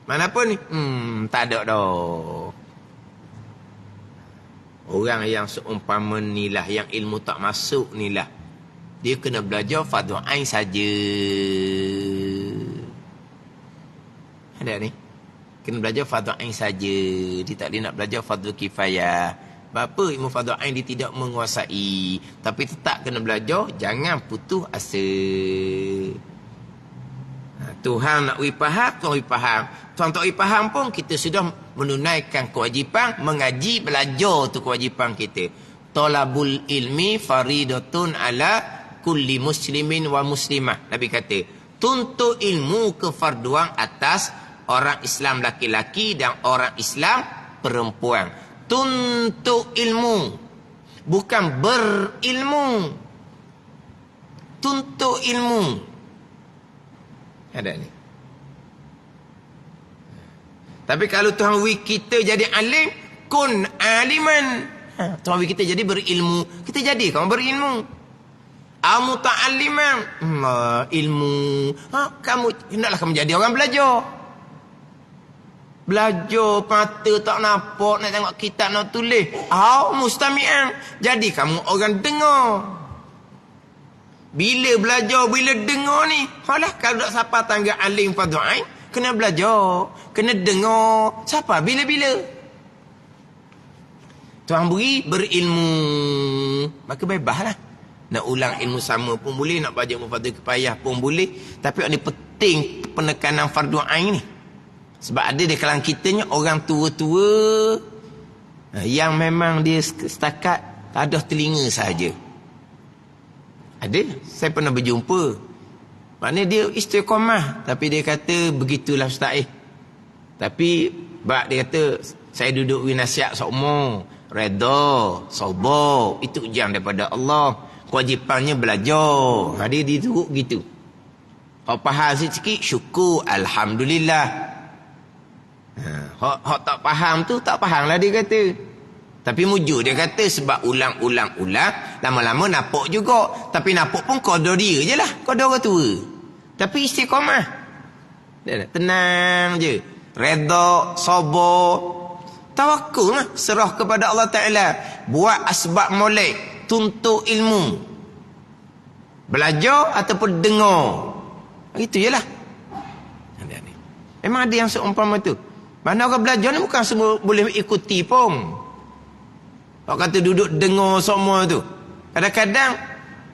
Mana pun ni, tak ada dah. Orang yang seumpama ni lah, yang ilmu tak masuk ni lah, dia kena belajar fardu ain saja. Ada ni, kena belajar fardu ain saja. Dia tak boleh nak belajar fardu kifayah. Bapa ilmu fardu ain dia tidak menguasai, tapi tetap kena belajar, jangan putus asa. Tuhan nak we faham, Tuhan we faham. Tuhan tak we faham pun kita sudah menunaikan kewajipan mengaji, belajar tu kewajipan kita. Talabul ilmi faridatun ala kulli muslimin wa muslimah. Nabi kata, tuntut ilmu kefarduan atas orang Islam laki-laki dan orang Islam perempuan. Tuntut ilmu, bukan berilmu. Tuntut ilmu. Ada ni. Tapi kalau Tuhan wi kita jadi alim, kun aliman. Tuhan wi kita jadi berilmu, kita jadi kamu berilmu. Muta'alliman, ilmu. Kamu hendaklah kamu jadi orang belajar. Belajar mata tak nampak, nak tengok kitab nak tulis. Mustami'an. Jadi kamu orang dengar. Bila belajar, bila dengar ni. Alah, kalau tak siapa tangga alim fardhu ain, kena belajar, kena dengar. Siapa? Bila-bila. Tuhan beri berilmu. Maka bebaslah. Nak ulang ilmu sama pun boleh, nak baca mufaddal kifayah pun boleh. Tapi ini penting penekanan fardu ain ni. Sebab ada di kalangan kitanya orang tua-tua yang memang dia setakat tak ada telinga saja. Ada, saya pernah berjumpa. Maknanya dia istiqamah, tapi dia kata begitulah ustaz Tapi bab dia kata saya duduk nasihat seumur, redha, sabar, itu ujian daripada Allah. Kewajipannya belajar. Dia diturut gitu. Kalau faham sikit, syukur, alhamdulillah. Hak tak faham tu, tak faham lah dia kata. Tapi mujur dia kata sebab ulang-ulang, lama-lama nampak juga. Tapi nampak pun kodoh dia je lah. Kodoh orang tua. Tapi istiqamah. Tenang je. Redha, sabar. Tawakul lah. Serah kepada Allah Ta'ala. Buat asbab molek. Tuntut ilmu. Belajar ataupun dengar. Itu je lah. Memang ada yang seumpama tu. Mana orang belajar ni bukan semua boleh ikuti pun. Orang kata duduk dengar semua tu. Kadang-kadang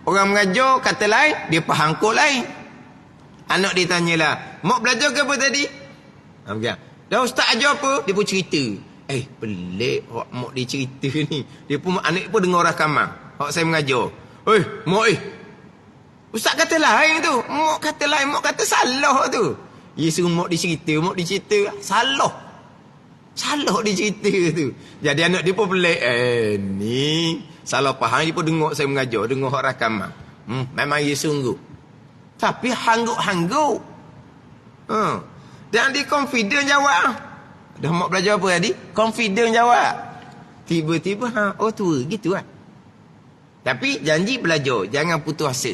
orang mengajar kata lain, dia faham kod lain. Anak dia tanyalah, mak belajar ke apa tadi? Dah ustaz ajar apa? Dia pun cerita. Pelik mak dia cerita ni. Dia pun anak pun dengar rakaman. Hak saya mengajar. Mak ustaz kata lain tu. Mak kata lain, mak kata salah tu. Dia suruh mak dia cerita. Salah dia cerita tu. Jadi anak dia pun pelik. Ni salah faham. Dia pun dengar saya mengajar. Dengar hak rakaman. Memang dia sungguh. Tapi hangguk-hangguk. Dan dia confident jawab. Dah mak belajar apa tadi? Confident jawab. Tiba-tiba oh tua gitu lah. Tapi janji belajar. Jangan putus asa.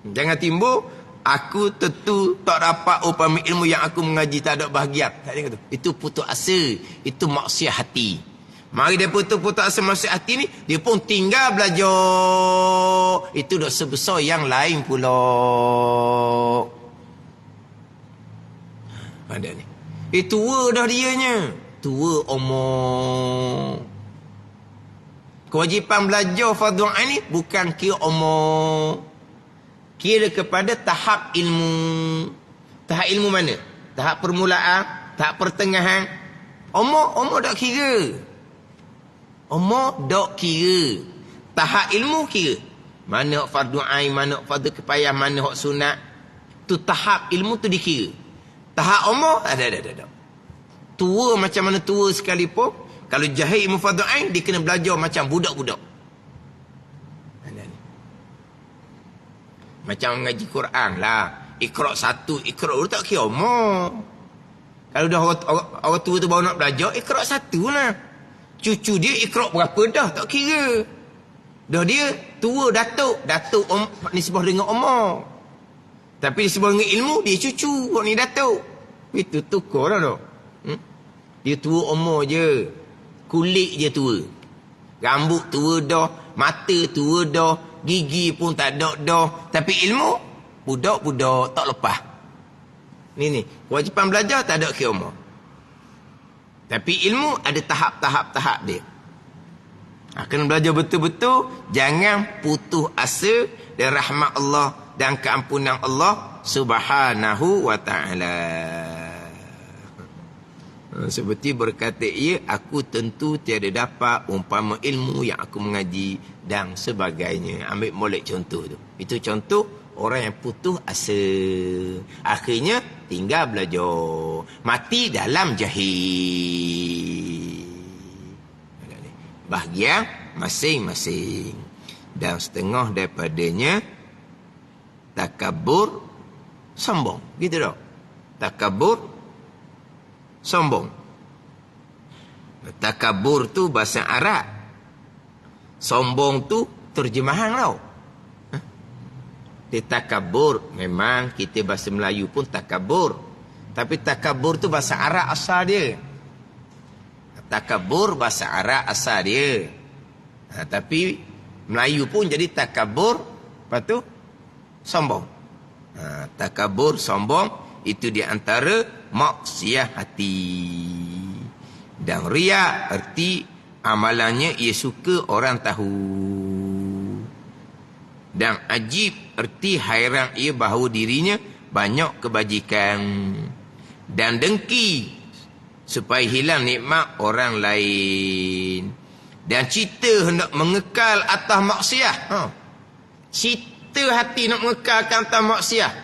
Jangan timbul. Aku tentu tak dapat upama ilmu yang aku mengaji tak ada bahagia. Tak ada. Itu putus asa. Itu maksiat hati. Mari dia putus asa maksiat hati ni, dia pun tinggal belajar. Itu dosa besar yang lain pula. Ada ni. Tua dah dianya. Tua umur. Kewajipan belajar fardhu ain ni bukan kira umur. Kira kepada tahap ilmu. Tahap ilmu mana? Tahap permulaan, tahap pertengahan. Umur tak kira. Umur tak kira. Tahap ilmu kira. Mana hak fardu ain, mana hak fardu kifayah, mana hak sunat. Tu tahap ilmu tu dikira. Tahap umur ada. Tua macam mana tua sekalipun, kalau jahil ilmu fardu ain, dia kena belajar macam budak-budak. Macam mengaji Quran lah. Iqra' 1, Iqra' 2 tak kira umur. Kalau dah orang tua tu baru nak belajar, Iqra' 1 lah. Cucu dia Iqra' berapa dah, tak kira. Dah dia tua, datuk nisbah dengan umur. Tapi nisbah dengan ilmu, dia cucu. Kok ni datuk. Itu tukar lah tak. Dia tua umur je. Kulit je tua. Rambut tua dah. Mata tua dah. Gigi pun tak ada dah. Tapi ilmu, budak-budak tak lepas. Ni. Kewajipan belajar tak ada kira umur. Tapi ilmu ada tahap-tahap dia. Kena belajar betul-betul. Jangan putus asa dari rahmat Allah dan keampunan Allah Subhanahu wa ta'ala. Seperti berkata ia, aku tentu tiada dapat umpama ilmu yang aku mengaji dan sebagainya. Ambil molek contoh tu. Itu contoh orang yang putus asa. Akhirnya tinggal belajar. Mati dalam jahil. Bahagian masing-masing. Dan setengah daripadanya takabur, sombong. Gitu tak? Takabur, sombong. Takabur tu bahasa Arab. Sombong tu terjemahan tau. Dia takabur. Memang kita bahasa Melayu pun takabur. Tapi takabur tu bahasa Arab asal dia. Takabur bahasa Arab asal dia. Tapi Melayu pun jadi takabur Lepas tu sombong. Takabur, sombong, itu di antara maksiat hati. Dan riya erti amalannya ia suka orang tahu. Dan ajib erti hairan ia bahawa dirinya banyak kebajikan. Dan dengki supaya hilang nikmat orang lain. Dan cita hendak mengekal atas maksiat. Cita hati nak mengekalkan atas maksiat.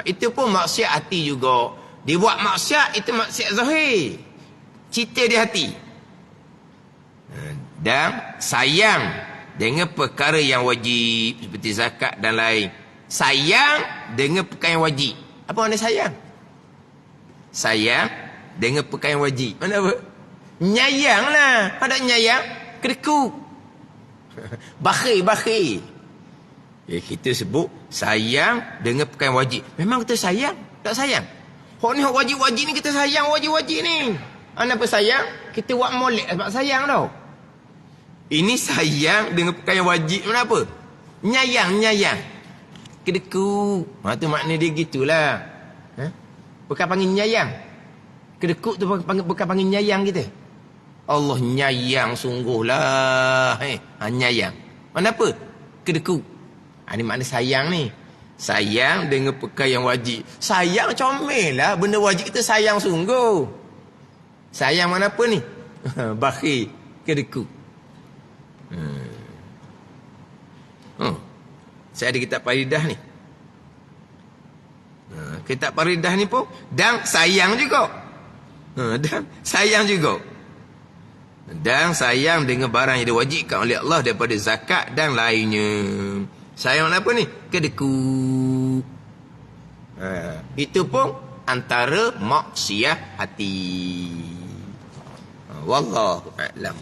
Itu pun maksiat hati juga. Dia buat maksiat, itu maksiat zahir. Cita di hati. Dan sayang dengan perkara yang wajib seperti zakat dan lain. Sayang dengan perkara yang wajib. Apa makna sayang? Sayang dengan perkara yang wajib. Mana apa? Nyayang lah. Ada nyayang, kedekut. Bakhil. Kita sebut sayang dengan perkara yang wajib. Memang kita sayang? Tak sayang? Hak ni hak wajib-wajib ni kita sayang wajib-wajib ni. Kenapa sayang? Kita buat molek sebab sayang tau. Ini sayang dengan perkara yang wajib. Kenapa? Nyayang. Kedekut. Itu makna dia gitulah. Bukan panggil nyayang. Kedekut tu bukan panggil nyayang kita. Allah nyayang sungguhlah. Nyayang. Kenapa? Kedekut. Ini makna sayang ni. Sayang dengan perkara yang wajib. Sayang comel lah. Benda wajib kita sayang sungguh. Sayang mana apa ni? Bakhil. Kedekut. Saya ada kitab Faridah ni. Kitab Faridah ni pun dan sayang juga. Dan sayang juga. Dan sayang dengan barang yang diwajibkan oleh Allah daripada zakat dan lainnya. Sayang apa ni? Kedekut. Itu pun antara maksiat hati. Wallahu a'lam.